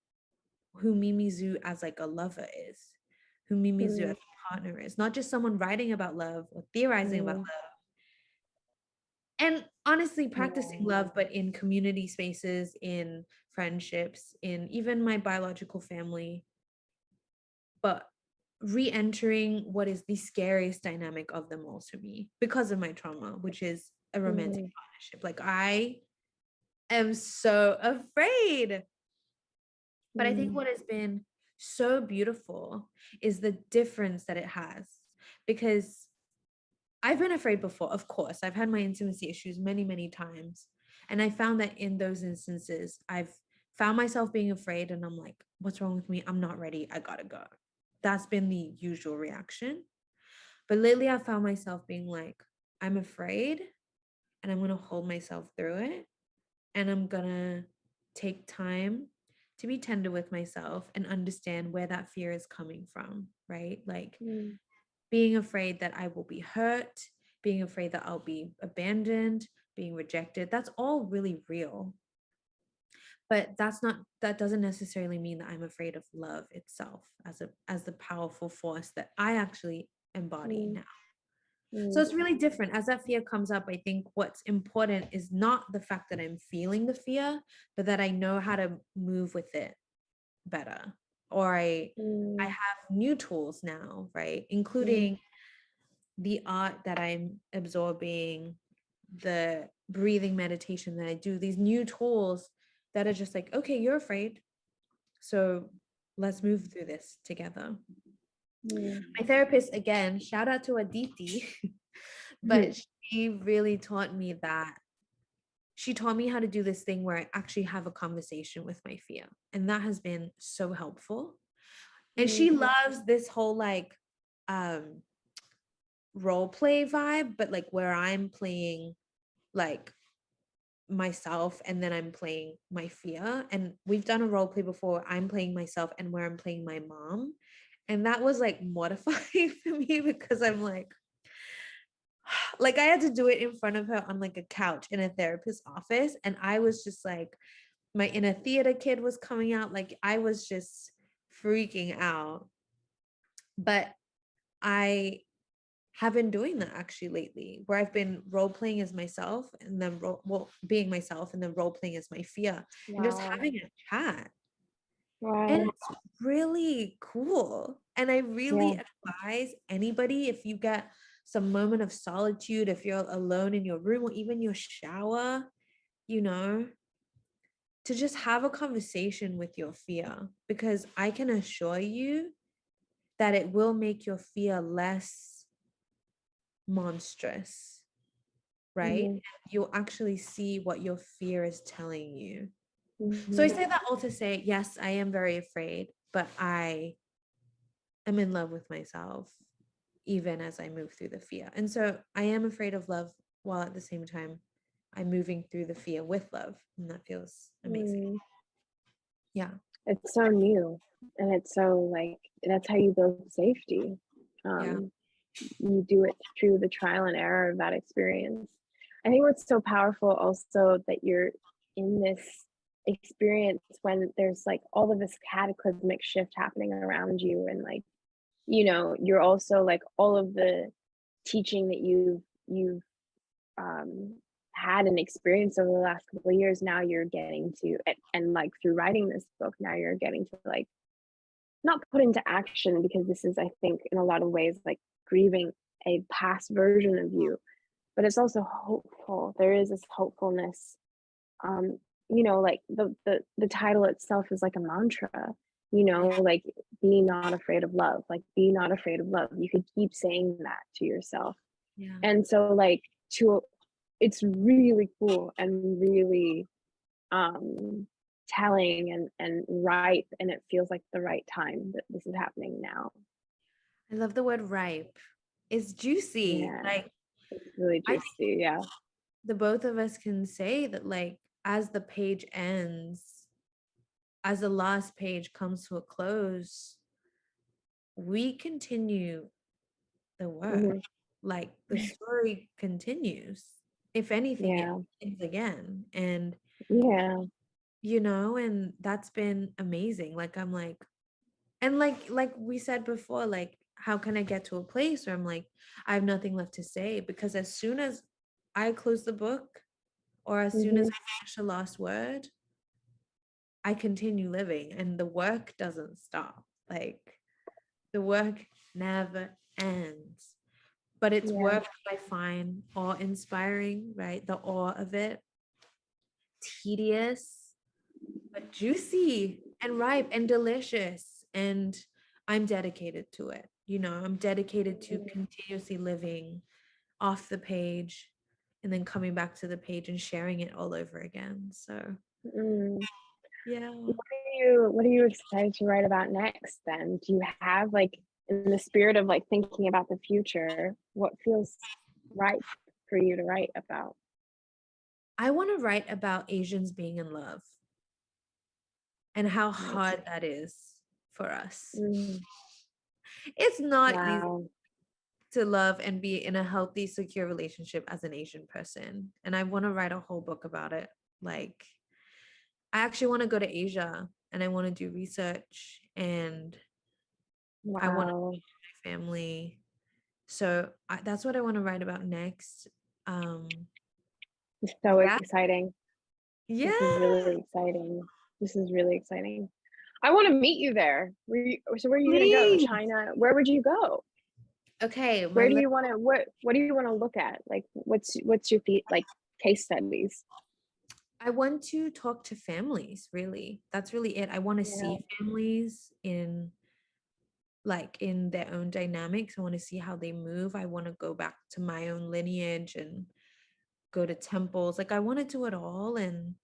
who Mimi Zhu as like a lover is, who Mimi Zhu as mm, a partner is, not just someone writing about love or theorizing about mm, love. And honestly, practicing yeah, love, but in community spaces, in friendships, in even my biological family, but re-entering what is the scariest dynamic of them all to me because of my trauma, which is a romantic mm, partnership. Like I am so afraid. But I think mm, what has been so beautiful is the difference that it has, because I've been afraid before, of course. I've had my intimacy issues many, many times. And I found that in those instances, I've found myself being afraid, and I'm like, what's wrong with me? I'm not ready. I gotta go. That's been the usual reaction. But lately, I found myself being like, I'm afraid, and I'm gonna hold myself through it. And I'm gonna take time to be tender with myself and understand where that fear is coming from, right? Like, mm, being afraid that I will be hurt, being afraid that I'll be abandoned, being rejected. That's all really real. But that doesn't necessarily mean that I'm afraid of love itself as the powerful force that I actually embody mm, now. So Mm, it's really different. As that fear comes up, I think what's important is not the fact that I'm feeling the fear, but that I know how to move with it better. Or I mm, have new tools now, right? mm, Including the art that I'm absorbing, the breathing meditation that I do, these new tools that are just like, okay, you're afraid. So let's move through this together. mm, My therapist, again, shout out to Aditi, but she really taught me that. She taught me how to do this thing where I actually have a conversation with my fear. And that has been so helpful. And she mm, loves this whole like um role play vibe, but like where I'm playing like myself and then I'm playing my fear. And we've done a role play before. I'm playing myself and where I'm playing my mom. And that was like mortifying for me because I'm like I had to do it in front of her on like a couch in a therapist's office. And I was just like, my inner theater kid was coming out. Like I was just freaking out. But I have been doing that actually lately, where I've been role playing as myself and then being myself and then role playing as my fear and just wow. having a chat. And Wow. it's really cool. And I Yeah. really advise anybody, if you get some moment of solitude, if you're alone in your room or even your shower, you know, to just have a conversation with your fear, because I can assure you that it will make your fear less monstrous, right? Mhm, You'll actually see what your fear is telling you. So I mhm, say that all to say, yes, I am very afraid, but I am in love with myself, even as I move through the fear. And so I am afraid of love while at the same time I'm moving through the fear with love. And that feels amazing. mm. Yeah. It's so new, and it's so like that's how you build safety. Yeah. Um, you do it through the trial and error of that experience. I think what's so powerful also that you're in this experience when there's like all of this cataclysmic shift happening around you, and like you're also like all of the teaching that you've um, had an experience over the last couple of years. Now you're getting to and like through writing this book, now you're getting to like not put into action, because this is, I think, in a lot of ways like grieving a past version of you, but it's also hopeful. There is this hopefulness. um like the title itself is like a mantra, Yeah. like be not afraid of love, like be not afraid of love. You could keep saying that to yourself. Yeah. And so like to it's really cool and really um telling and ripe, and it feels like the right time that this is happening now. I love the word ripe. It's juicy. Yeah, Like it's really I think juicy. Yeah. the both of us can say that like as the page ends, as the last page comes to a close, we continue the work. Hmm. Like the story continues. If anything, it Yeah. begins again. And Yeah. and that's been amazing. Like I'm like, and like we said before, like how can I get to a place where I'm like, I have nothing left to say? Because as soon as I close the book or as soon as Hmm. I finish the last word, I continue living and the work doesn't stop. Like the work never ends. But it's Yeah. work that I find awe-inspiring, right? The awe of it, tedious, but juicy and ripe and delicious. And I'm dedicated to it. I'm dedicated to continuously living off the page and then coming back to the page and sharing it all over again. So, Mm. yeah. What are you excited to write about next then? Do you have like, in the spirit of like thinking about the future, what feels right for you to write about? I want to write about Asians being in love and how Nice. hard that is for us. Mm. It's not easy Wow. to love and be in a healthy, secure relationship as an Asian person. And I want to write a whole book about it. Like, I actually want to go to Asia and I want to do research and I want to Wow. meet my family So that's what I want to write about next. It's so Yeah. exciting. Yeah. This is really exciting. This is really exciting. I want to meet you there. So where are you going to go? Please. China? Where would you go? Okay. Where do you want to, what do you want to look at? Like, what's your like case studies? I want to talk to families, really. That's really it. I want to Yeah. see families in their own dynamics. I want to see how they move. I want to go back to my own lineage and go to temples. Like I want to do it all, and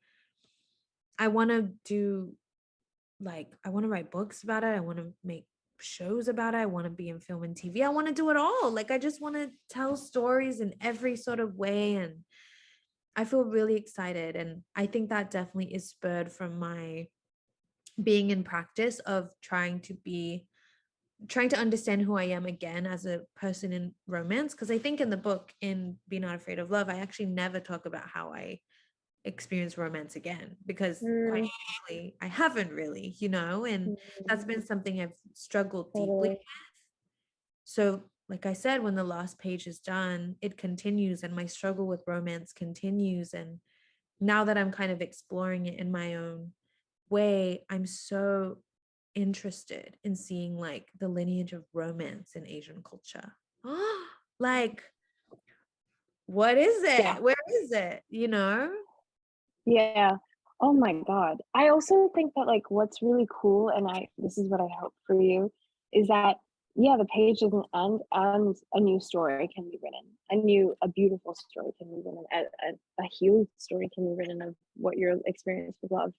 I want to I want to write books about it. I want to make shows about it. I want to be in film and TV. I want to do it all. Like I just want to tell stories in every sort of way, and I feel really excited, and I think that definitely is spurred from my being in practice of trying to understand who I am again as a person in romance. Because I think in the book, in Be Not Afraid of Love, I actually never talk about how I experience romance again, because quite Mm, frankly, I haven't really, and that's mm, been something I've struggled deeply totally. with. So, like I said, when the last page is done, it continues, and my struggle with romance continues. And now that I'm kind of exploring it in my own way, I'm so interested in seeing like the lineage of romance in Asian culture. Like, what is Yeah. it? Where is it? Yeah. Oh my God. I also think that like what's really cool, and this is what I hope for you, is that yeah, the page doesn't end and a new story can be written. A beautiful story can be written. A healed story can be written of what your experience with love.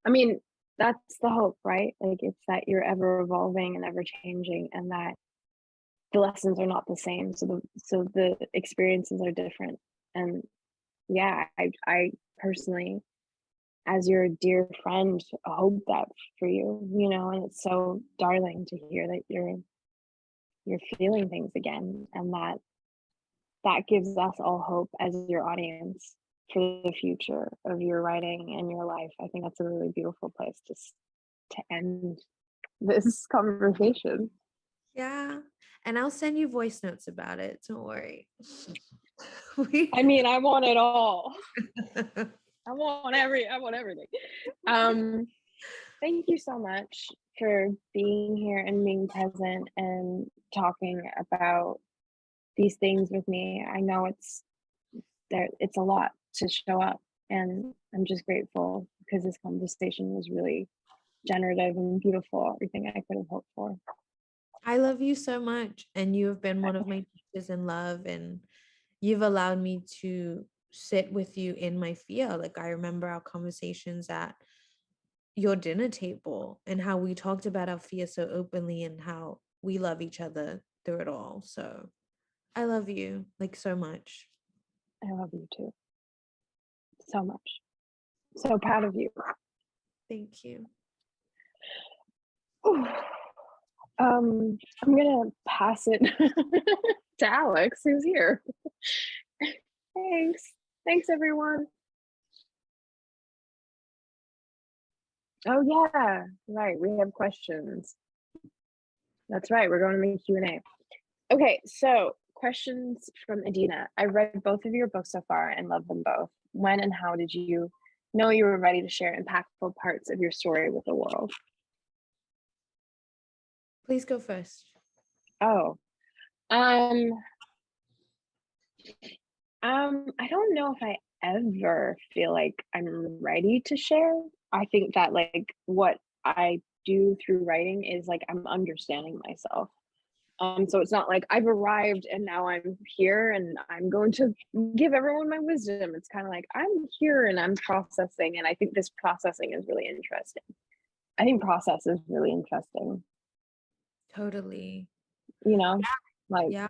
I mean, that's the hope, right? Like it's that you're ever evolving and ever changing, and that the lessons are not the same. So the experiences are different. And yeah, I personally, as your dear friend, hope that for you, and it's so darling to hear that you're feeling things again, and that gives us all hope as your audience for the future of your writing and your life. I think that's a really beautiful place to end this conversation. Yeah. And I'll send you voice notes about it. Don't worry. We I mean, I want it all. I want everything. Um, Thank you so much for being here and being present and talking about these things with me. I know it's a lot to show up, and I'm just grateful because this conversation was really generative and beautiful, everything I could have hoped for. I love you so much. And you have been one of my teachers in love. And you've allowed me to sit with you in my fear. Like I remember our conversations at your dinner table and how we talked about our fear so openly and how we love each other through it all. So I love you like so much. I love you too so much. So proud of you. Thank you. I'm gonna pass it to Alex, who's here. Thanks. Thanks, everyone. Oh yeah, right. We have questions. That's right. We're going to make Q&A. Okay, so questions from Adina. I read both of your books so far and love them both. When and how did you know you were ready to share impactful parts of your story with the world? Please go first. Oh, I don't know if I ever feel like I'm ready to share. I think that like what I do through writing is like I'm understanding myself. So it's not like I've arrived and now I'm here and I'm going to give everyone my wisdom. It's kind of like I'm here and I'm processing, and I think this processing is really interesting. I think process is really interesting. Totally. You know, like Yeah.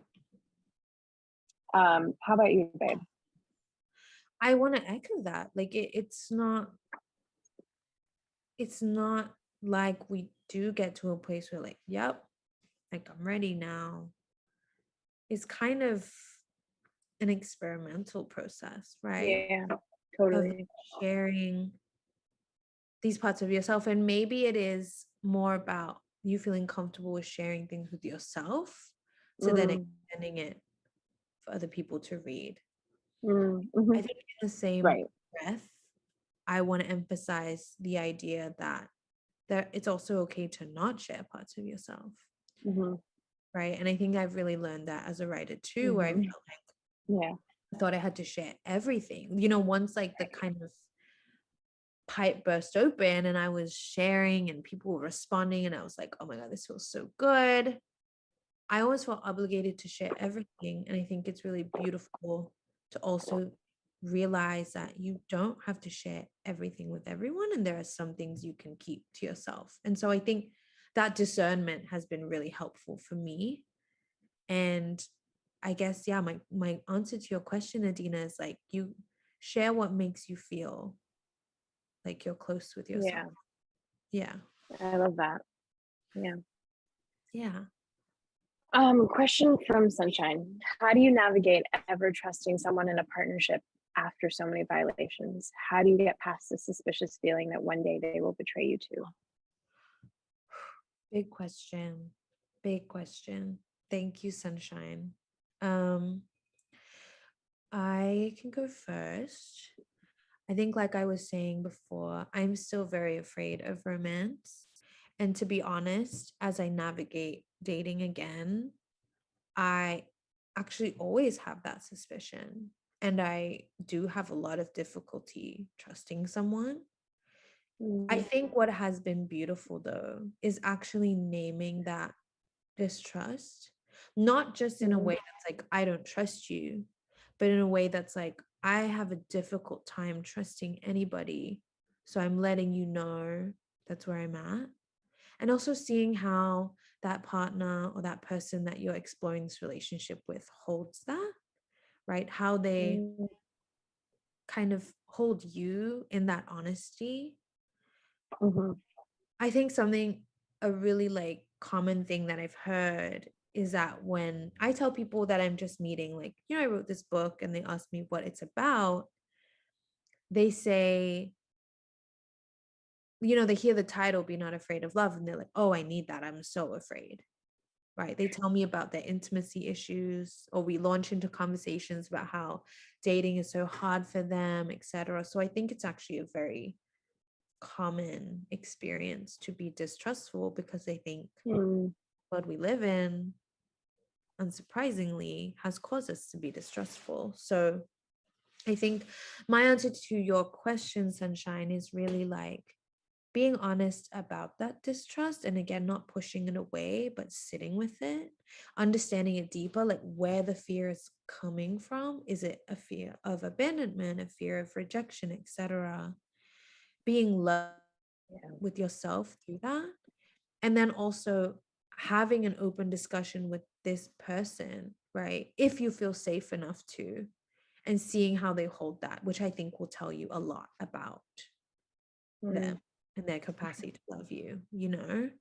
how about you, babe? I want to echo that. Like it's not like we do get to a place where like, yep, like I'm ready now. It's kind of an experimental process, right? Yeah, Of totally. sharing these parts of yourself. And maybe it is more about you feeling comfortable with sharing things with yourself to then Mm, extending it for other people to read. mhm. I think in the same Right. breath, I want to emphasize the idea that it's also okay to not share parts of yourself, Mhm, right? And I think I've really learned that as a writer too, where I mhm. felt like Yeah. I thought I had to share everything. Once like the kind of pipe burst open and I was sharing and people were responding and I was like, oh my God, this feels so good. I always felt obligated to share everything. And I think it's really beautiful to also realize that you don't have to share everything with everyone. And there are some things you can keep to yourself. And so I think that discernment has been really helpful for me. And I guess, yeah, my answer to your question, Adina, is like you share what makes you feel like you're close with yourself. Yeah. Yeah. I love that. Yeah. Yeah. Question from Sunshine. How do you navigate ever trusting someone in a partnership after so many violations? How do you get past the suspicious feeling that one day they will betray you too? Big question. Big question. Thank you, Sunshine. Um, I can go first. I think, like I was saying before, I'm still very afraid of romance. And to be honest, as I navigate dating again, I actually always have that suspicion. And I do have a lot of difficulty trusting someone. I Mm, think what has been beautiful though is actually naming that distrust, not just in a mm, way that's like, I don't trust you, but in a way that's like, I have a difficult time trusting anybody. So I'm letting you know that's where I'm at. And also seeing how that partner or that person that you're exploring this relationship with holds that, right? How they mm, kind of hold you in that honesty. mhm, I think a really like common thing that I've heard is that when I tell people that I'm just meeting, like, I wrote this book and they ask me what it's about, they say, they hear the title, Be Not Afraid of Love, and they're like, oh, I need that. I'm so afraid. Right. They tell me about their intimacy issues, or we launch into conversations about how dating is so hard for them, etc. So I think it's actually a very common experience to be distrustful because I think mm, world we live in, unsurprisingly, has caused us to be distrustful. So I think my answer to your question, Sunshine, is really like being honest about that distrust. And again, not pushing it away, but sitting with it, understanding it deeper, like where the fear is coming from. Is it a fear of abandonment, a fear of rejection, etc.? Being loved yeah. with yourself through that. And then also having an open discussion with this person, right? If you feel safe enough to, and seeing how they hold that, which I think will tell you a lot about Mm, them and their capacity to love you.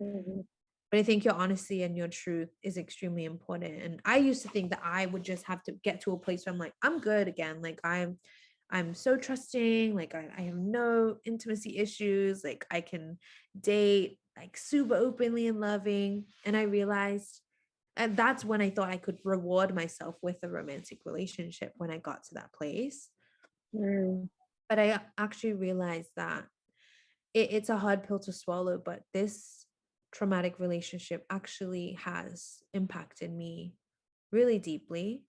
mhm, But I think your honesty and your truth is extremely important. And I used to think that I would just have to get to a place where I'm like, I'm good again. Like I'm so trusting, like I have no intimacy issues, like I can date like super openly and loving. And I realized, and that's when I thought I could reward myself with a romantic relationship when I got to that place. mm, But I actually realized that it's a hard pill to swallow, but this traumatic relationship actually has impacted me really deeply.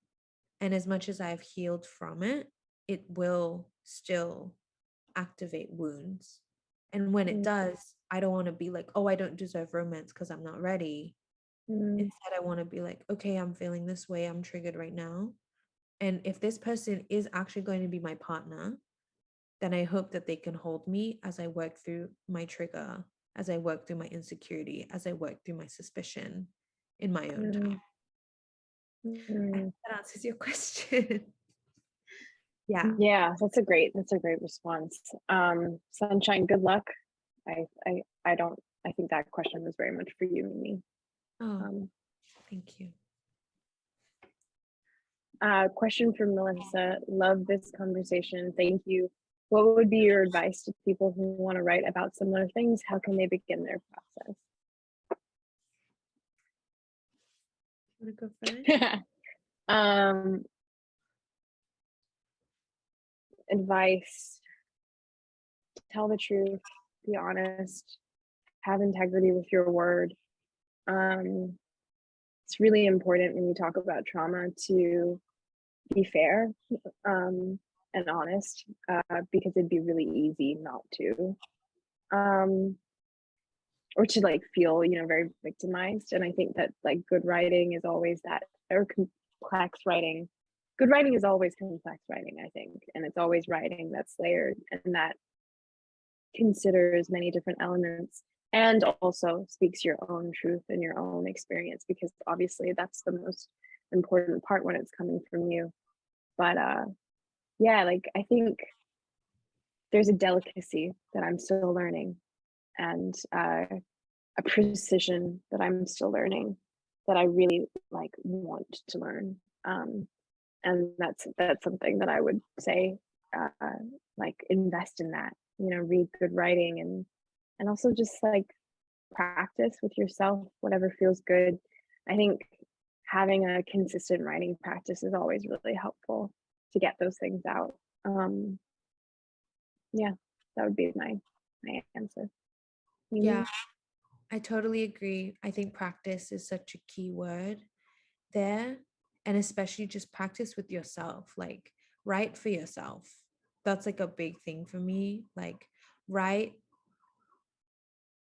And as much as I've healed from it, it will still activate wounds. And when it mm, does, I don't want to be like, oh, I don't deserve romance because I'm not ready. mm, Instead, I want to be like, okay, I'm feeling this way. I'm triggered right now. And if this person is actually going to be my partner, then I hope that they can hold me as I work through my trigger, as I work through my insecurity, as I work through my suspicion in my own time. mm, I hope mm. that answers your question. Yeah. Yeah, that's a great response. Sunshine, good luck. I don't I think that question was very much for you and me. Oh, Um, thank you. question from Melissa. Love this conversation. Thank you. What would be your advice to people who want to write about similar things? How can they begin their process? Want to go first? Advice: tell the truth, be honest, have integrity with your word. It's really important when you talk about trauma to be fair, and honest, because it'd be really easy not to, um, or to like feel, very victimized. And I think that like good writing is always that, or complex writing. Good writing is always complex writing, I think, and it's always writing that's layered and that considers many different elements and also speaks your own truth and your own experience, because obviously that's the most important part when it's coming from you. But yeah, like I think there's a delicacy that I'm still learning, and a precision that I'm still learning, that I really like want to learn. And that's something that I would say, like invest in that, read good writing, and also just like practice with yourself, whatever feels good. I think having a consistent writing practice is always really helpful to get those things out. Yeah, that would be my answer. Yeah, Maybe. I totally agree. I think practice is such a key word there, and especially just practice with yourself. Like, write for yourself. That's like a big thing for me. Like, write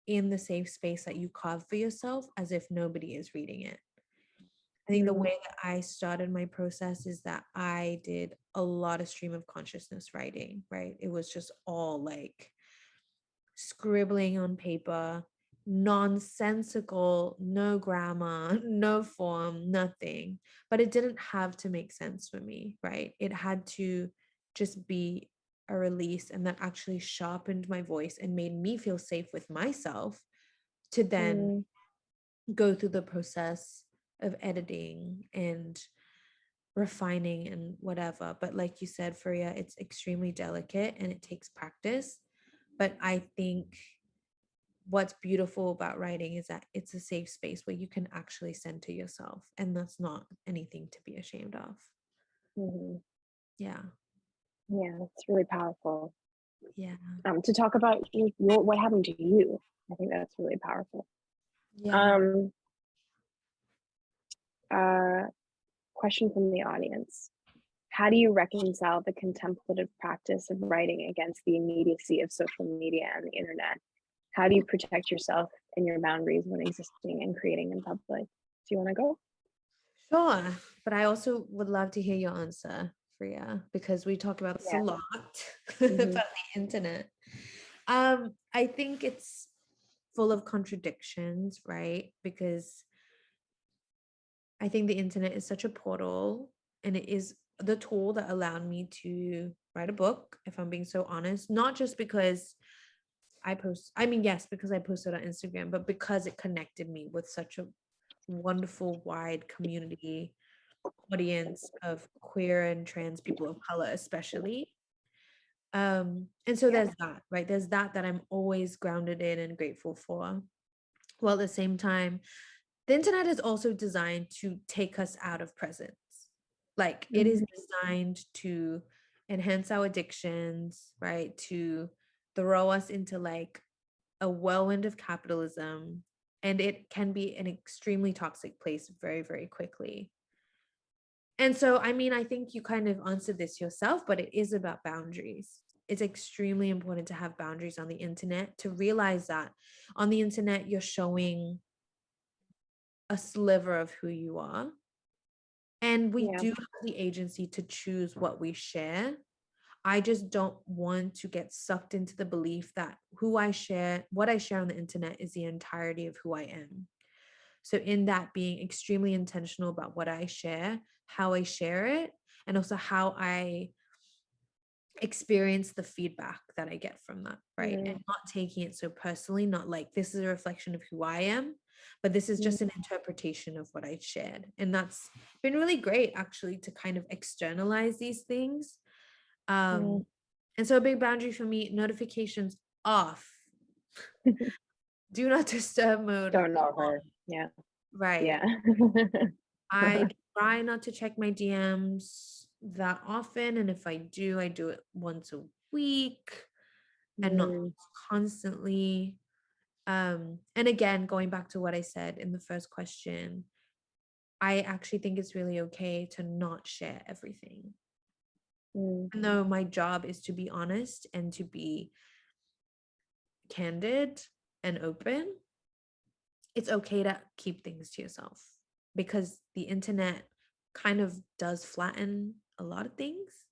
in the safe space that you carve for yourself as if nobody is reading it. I think the Mm, way that I started my process is that I did a lot of stream of consciousness writing, right? It was just all like scribbling on paper, nonsensical, no grammar, no form, nothing. But it didn't have to make sense for me, right? It had to just be a release, and that actually sharpened my voice and made me feel safe with myself to then mm, go through the process of editing and refining and whatever. But like you said, Faria, it's extremely delicate and it takes practice. But I think what's beautiful about writing is that it's a safe space where you can actually center yourself, and that's not anything to be ashamed of. mhm. Yeah. Yeah, that's really powerful. Yeah. To talk about your what happened to you. I think that's really powerful. Yeah. Um, uh, Question from the audience. How do you reconcile the contemplative practice of writing against the immediacy of social media and the internet? How do you protect yourself and your boundaries when existing and creating in public? Do you want to go? Sure. But I also would love to hear your answer, Freya, because we talk about this a Yeah. lot about Hmm. the internet. I think it's full of contradictions, right? Because I think the internet is such a portal, and it is the tool that allowed me to write a book, if I'm being so honest, not just because I mean, yes, because I posted on Instagram, but because it connected me with such a wonderful, wide community audience of queer and trans people of color, especially. And so Yeah. there's that, right? There's that I'm always grounded in and grateful for. While at the same time, the internet is also designed to take us out of presence. Like, it is Hmm. designed to enhance our addictions, right? To throw us into like a whirlwind of capitalism. And it can be an extremely toxic place very, very quickly. And so, I mean, I think you kind of answered this yourself, but it is about boundaries. It's extremely important to have boundaries on the internet, to realize that on the internet, you're showing a sliver of who you are. And we Yeah. do have the agency to choose what we share. I just don't want to get sucked into the belief that what I share on the internet is the entirety of who I am. So, in that, being extremely intentional about what I share, how I share it, and also how I experience the feedback that I get from that, right? Mm, And not taking it so personally, not like this is a reflection of who I am, but this is mm, just an interpretation of what I shared. And that's been really great, actually, to kind of externalize these things. mm. And so, a big boundary for me: notifications off, do not disturb mode Don't know on, her. Yeah. right? Yeah. I try not to check my DMs that often, and if I do it once a week and not Mm, constantly. And again, going back to what I said in the first question, I actually think it's really okay to not share everything. mm, Even though my job is to be honest and to be candid and open, it's okay to keep things to yourself because the internet kind of does flatten a lot of things.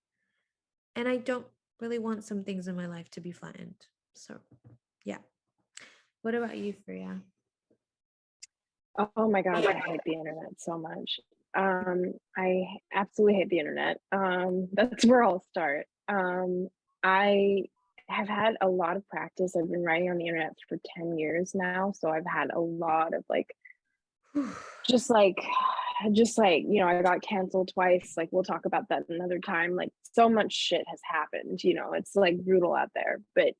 And I don't really want some things in my life to be flattened. So, yeah. What about you, Freya? oh my gosh, I hate the internet so much. I absolutely hate the internet. That's where I'll start. I have had a lot of practice. I've been writing on the internet for 10 years now, so I've had a lot of like just like I got canceled twice. Like we'll talk about that another time. Like so much shit has happened, it's like brutal out there. But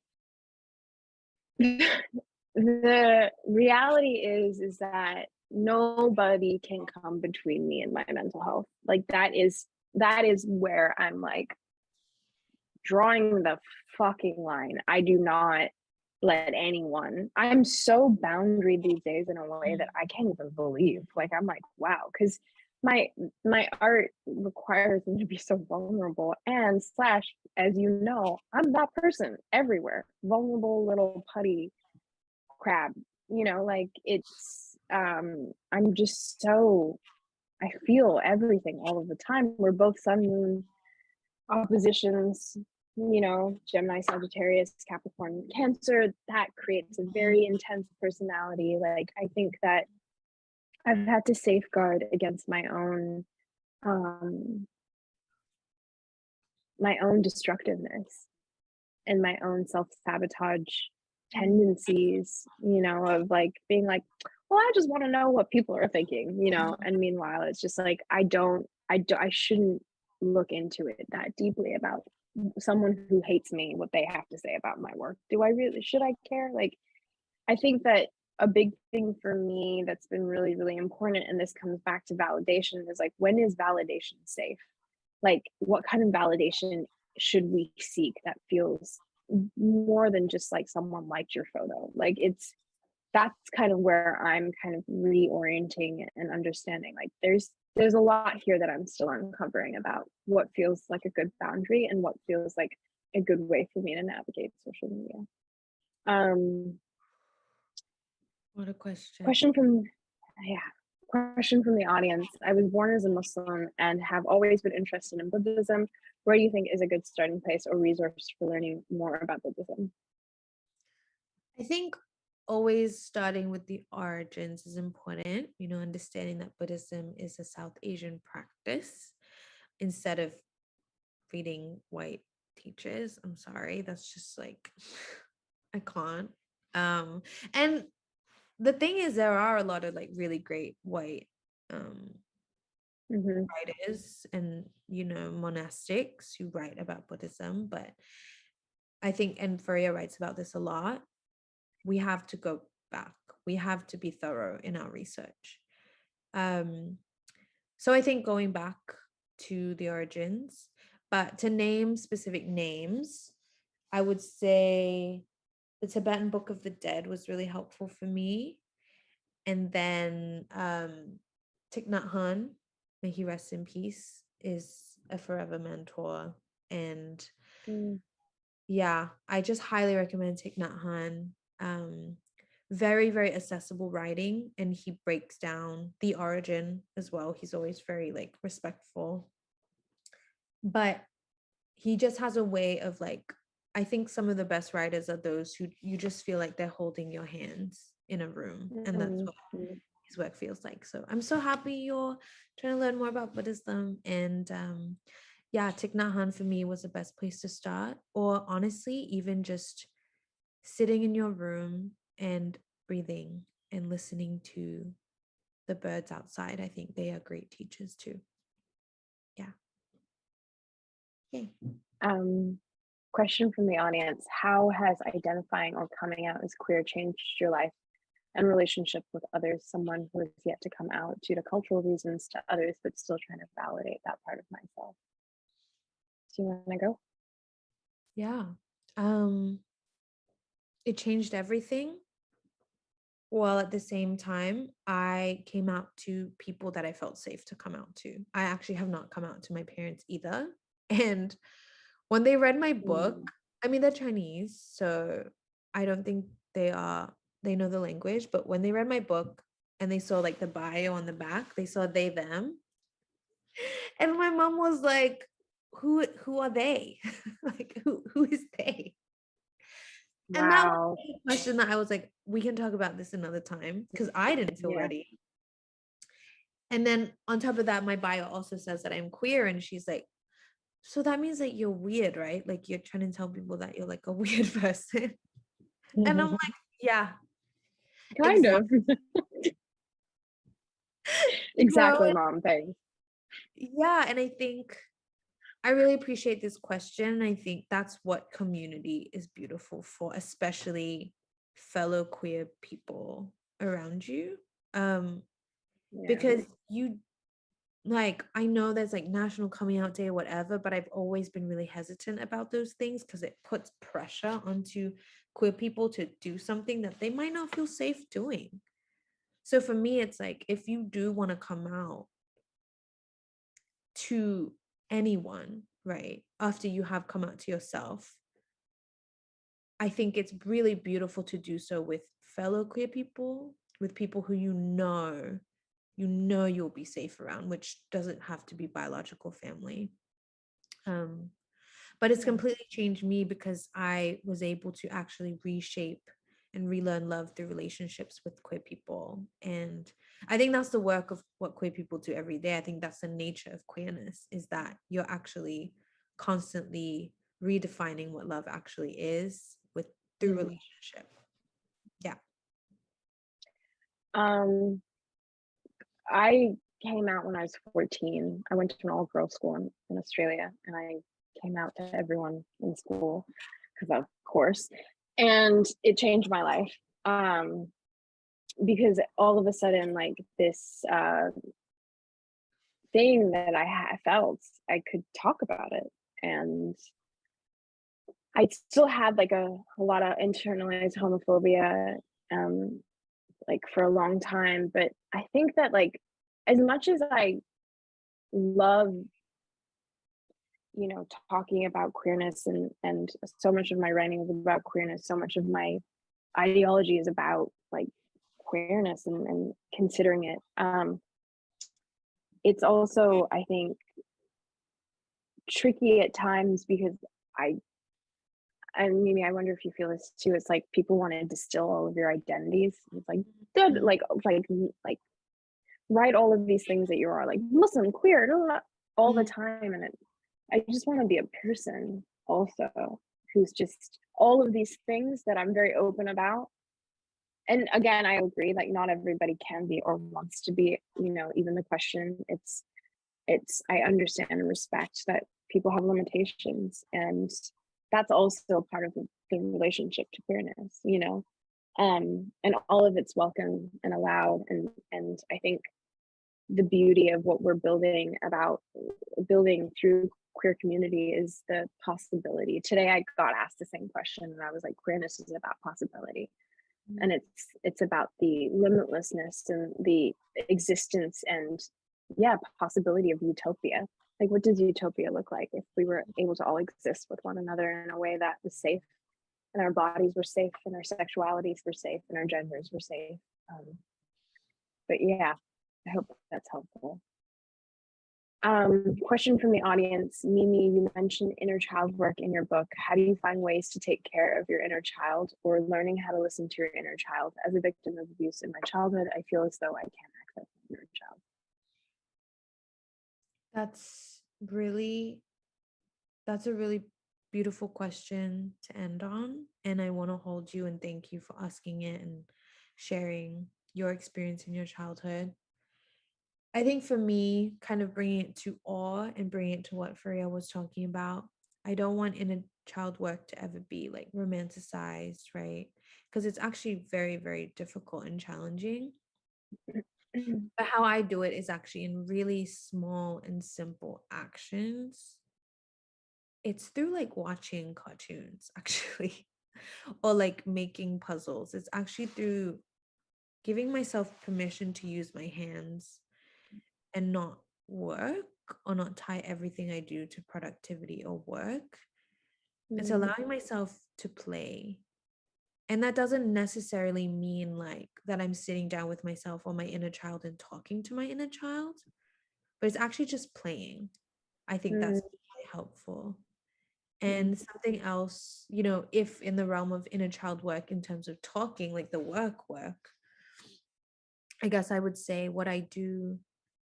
the reality is that nobody can come between me and my mental health. Like that is where I'm like drawing the fucking line. I do not let anyone. I'm so boundary these days in a way that I can't even believe. Like I'm like, wow, because my my art requires me to be so vulnerable and slash, as you know, I'm that person everywhere. Vulnerable little putty crab, like I'm just so I feel everything all of the time. We're both sun moon oppositions, Gemini, Sagittarius, Capricorn, Cancer. That creates a very intense personality. Like I think that I've had to safeguard against um my own destructiveness and my own self-sabotage tendencies, of like being like, well, I just want to know what people are thinking, and meanwhile it's just like I shouldn't look into it that deeply about someone who hates me, what they have to say about my work. Do I really, should I care? Like I think that a big thing for me that's been really, really important, and this comes back to validation, is like, when is validation safe? Like, what kind of validation should we seek that feels more than just like someone liked your photo? Like, that's kind of where I'm kind of reorienting and understanding. Like, there's a lot here that I'm still uncovering about what feels like a good boundary and what feels like a good way for me to navigate social media. Um, What a question. Question from yeah, question from the audience. I was born as a Muslim and have always been interested in Buddhism. Where do you think is a good starting place or resource for learning more about Buddhism? I think always starting with the origins is important, understanding that Buddhism is a South Asian practice instead of reading white teachers. I'm sorry, that's just like I can't. And the thing is there are a lot of like really great white Mm-hmm. writers and monastics who write about Buddhism, but I think, and Faria writes about this a lot, we have to go back. We have to be thorough in our research. So I think going back to the origins, but to name specific names, I would say the Tibetan Book of the Dead was really helpful for me. And then Thich Nhat Hanh, may he rest in peace, is a forever mentor. And yeah, I just highly recommend Thich Nhat Hanh. Very, very accessible writing, and he breaks down the origin as well. He's always very like respectful, but he just has a way of like, I think some of the best writers are those who you just feel like they're holding your hands in a room, and that's what his work feels like. So I'm so happy you're trying to learn more about Buddhism. And yeah, Thich Nhat Hanh for me was the best place to start. Or honestly, even just sitting in your room and breathing and listening to the birds outside. I think they are great teachers too. Yeah. Yay. Question from the audience. How has identifying or coming out as queer changed your life and relationship with others, someone who has yet to come out due to cultural reasons to others, but still trying to validate that part of myself. Do you want to go? Yeah. It changed everything. While at the same time, I came out to people that I felt safe to come out to. I actually have not come out to my parents either. And when they read my book, I mean, they're Chinese, so I don't think they know the language. But when they read my book and they saw like the bio on the back, they saw they, them. And my mom was like, who are they? Like, who is they? And that was Wow. a question that I was like, we can talk about this another time because I didn't feel Yeah. ready. And then on top of that, my bio also says that I'm queer. And she's like, so that means that you're weird, right? Like you're trying to tell people that you're like a weird person. And I'm like, yeah, Kind exactly. of. You know, Exactly, mom. Thanks. yeah. And I think I really appreciate this question. I think that's what community is beautiful for, especially fellow queer people around you. Yeah. Because you like, I know there's like National Coming Out Day or whatever, but I've always been really hesitant about those things because it puts pressure onto queer people to do something that they might not feel safe doing. So for me, it's like, if you do want to come out to anyone, right, after you have come out to yourself, I think it's really beautiful to do so with fellow queer people, with people who you'll be safe around, which doesn't have to be biological family. But it's Yeah. completely changed me because I was able to actually reshape and relearn love through relationships with queer people. And I think that's the work of what queer people do every day. I think that's the nature of queerness, is that you're actually constantly redefining what love actually is through Mhm. relationship. Yeah. I came out when I was 14. I went to an all-girls school in Australia, and I came out to everyone in school because, of course, and it changed my life. Because all of a sudden, like this thing that felt, I could talk about it, and I still had like a lot of internalized homophobia, um, like for a long time. But I think that like as much as I love, talking about queerness, and so much of my writing is about queerness, so much of my ideology is about like queerness and considering it. It's also, I think, tricky at times because I and Mimi, I wonder if you feel this too. It's like people want to distill all of your identities. It's like good, Mhm. like write all of these things that you are, like Muslim, queer, blah, blah, blah, all the Mhm. time, and I just want to be a person also who's just all of these things that I'm very open about. And again, I agree that not everybody can be or wants to be. Even the question, it's I understand and respect that people have limitations, and that's also part of the relationship to queerness. And all of it's welcome and allowed, and I think the beauty of what we're building through queer community is the possibility. Today I got asked the same question, and I was like, queerness is about possibility, and it's about the limitlessness and the existence and, yeah, possibility of utopia. Like, what does utopia look like if we were able to all exist with one another in a way that was safe, and our bodies were safe, and our sexualities were safe, and our genders were safe? But yeah, I hope that's helpful. Question from the audience. Mimi, you mentioned inner child work in your book. How do you find ways to take care of your inner child, or learning how to listen to your inner child? As a victim of abuse in my childhood, I feel as though I can't access my inner child. That's a really beautiful question to end on. And I want to hold you and thank you for asking it and sharing your experience in your childhood. I think for me, kind of bringing it to awe and bringing it to what Fariha was talking about, I don't want inner child work to ever be like romanticized, right? Because it's actually very, very difficult and challenging. But how I do it is actually in really small and simple actions. It's through like watching cartoons, actually, or like making puzzles. It's actually through giving myself permission to use my hands and not work or not tie everything I do to productivity or work. It's allowing myself to play. And that doesn't necessarily mean like that I'm sitting down with myself or my inner child and talking to my inner child, but it's actually just playing. I think that's really helpful. And something else, you know, if in the realm of inner child work in terms of talking, like the work, I guess I would say what I do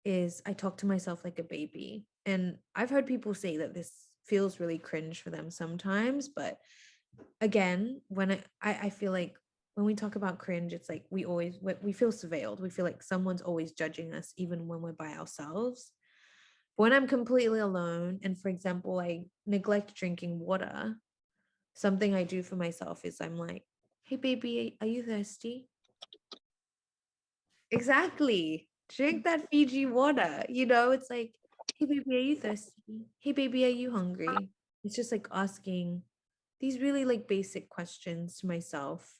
is I talk to myself like a baby. And I've heard people say that this feels really cringe for them sometimes, but again, when I feel like when we talk about cringe, it's like we feel surveilled. We feel like someone's always judging us, even when we're by ourselves. When I'm completely alone, and for example, I neglect drinking water, something I do for myself is I'm like, hey, baby, are you thirsty? Exactly. Drink that Fiji water. You know, it's like, hey, baby, are you thirsty? Hey, baby, are you hungry? It's just like asking these really like basic questions to myself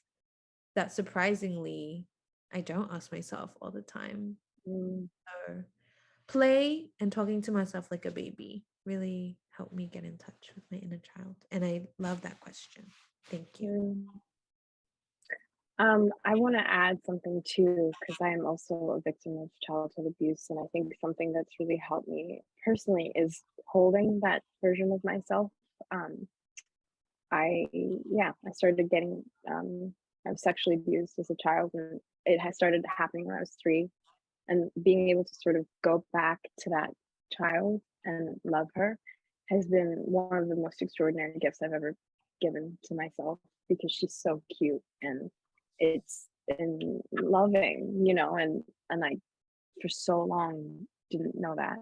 that surprisingly I don't ask myself all the time. So play and talking to myself like a baby really helped me get in touch with my inner child. And I love that question. Thank you. I want to add something too, because I am also a victim of childhood abuse. And I think something that's really helped me personally is holding that version of myself. Um, I started getting, I was sexually abused as a child, and it has started happening when I was 3. And being able to sort of go back to that child and love her has been one of the most extraordinary gifts I've ever given to myself, because she's so cute and it's been loving, and I for so long didn't know that.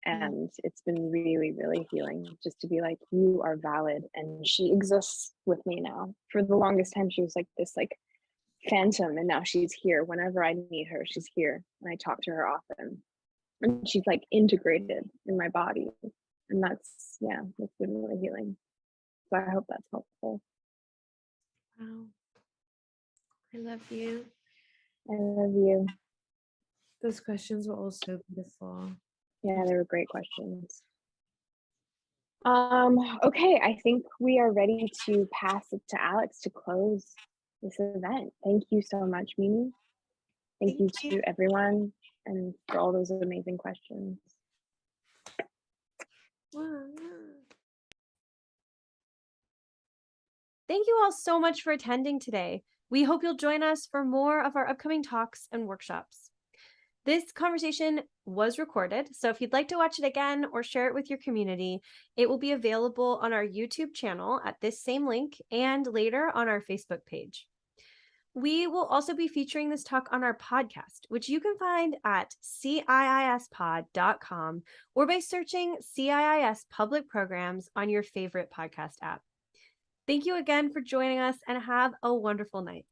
And it's been really, really healing just to be like, you are valid, and she exists with me now. For the longest time, she was like this like phantom, and now she's here. Whenever I need her, she's here, and I talk to her often, and she's like integrated in my body. And that's been really healing. So I hope that's helpful. Wow. I love you. I love you. Those questions were all so beautiful. Yeah, they were great questions. Okay, I think we are ready to pass it to Alex to close this event. Thank you so much, Mimi. Thank you to everyone and for all those amazing questions. Thank you all so much for attending today. We hope you'll join us for more of our upcoming talks and workshops. This conversation was recorded, so if you'd like to watch it again or share it with your community, it will be available on our YouTube channel at this same link and later on our Facebook page. We will also be featuring this talk on our podcast, which you can find at CIISpod.com or by searching CIIS Public Programs on your favorite podcast app. Thank you again for joining us and have a wonderful night.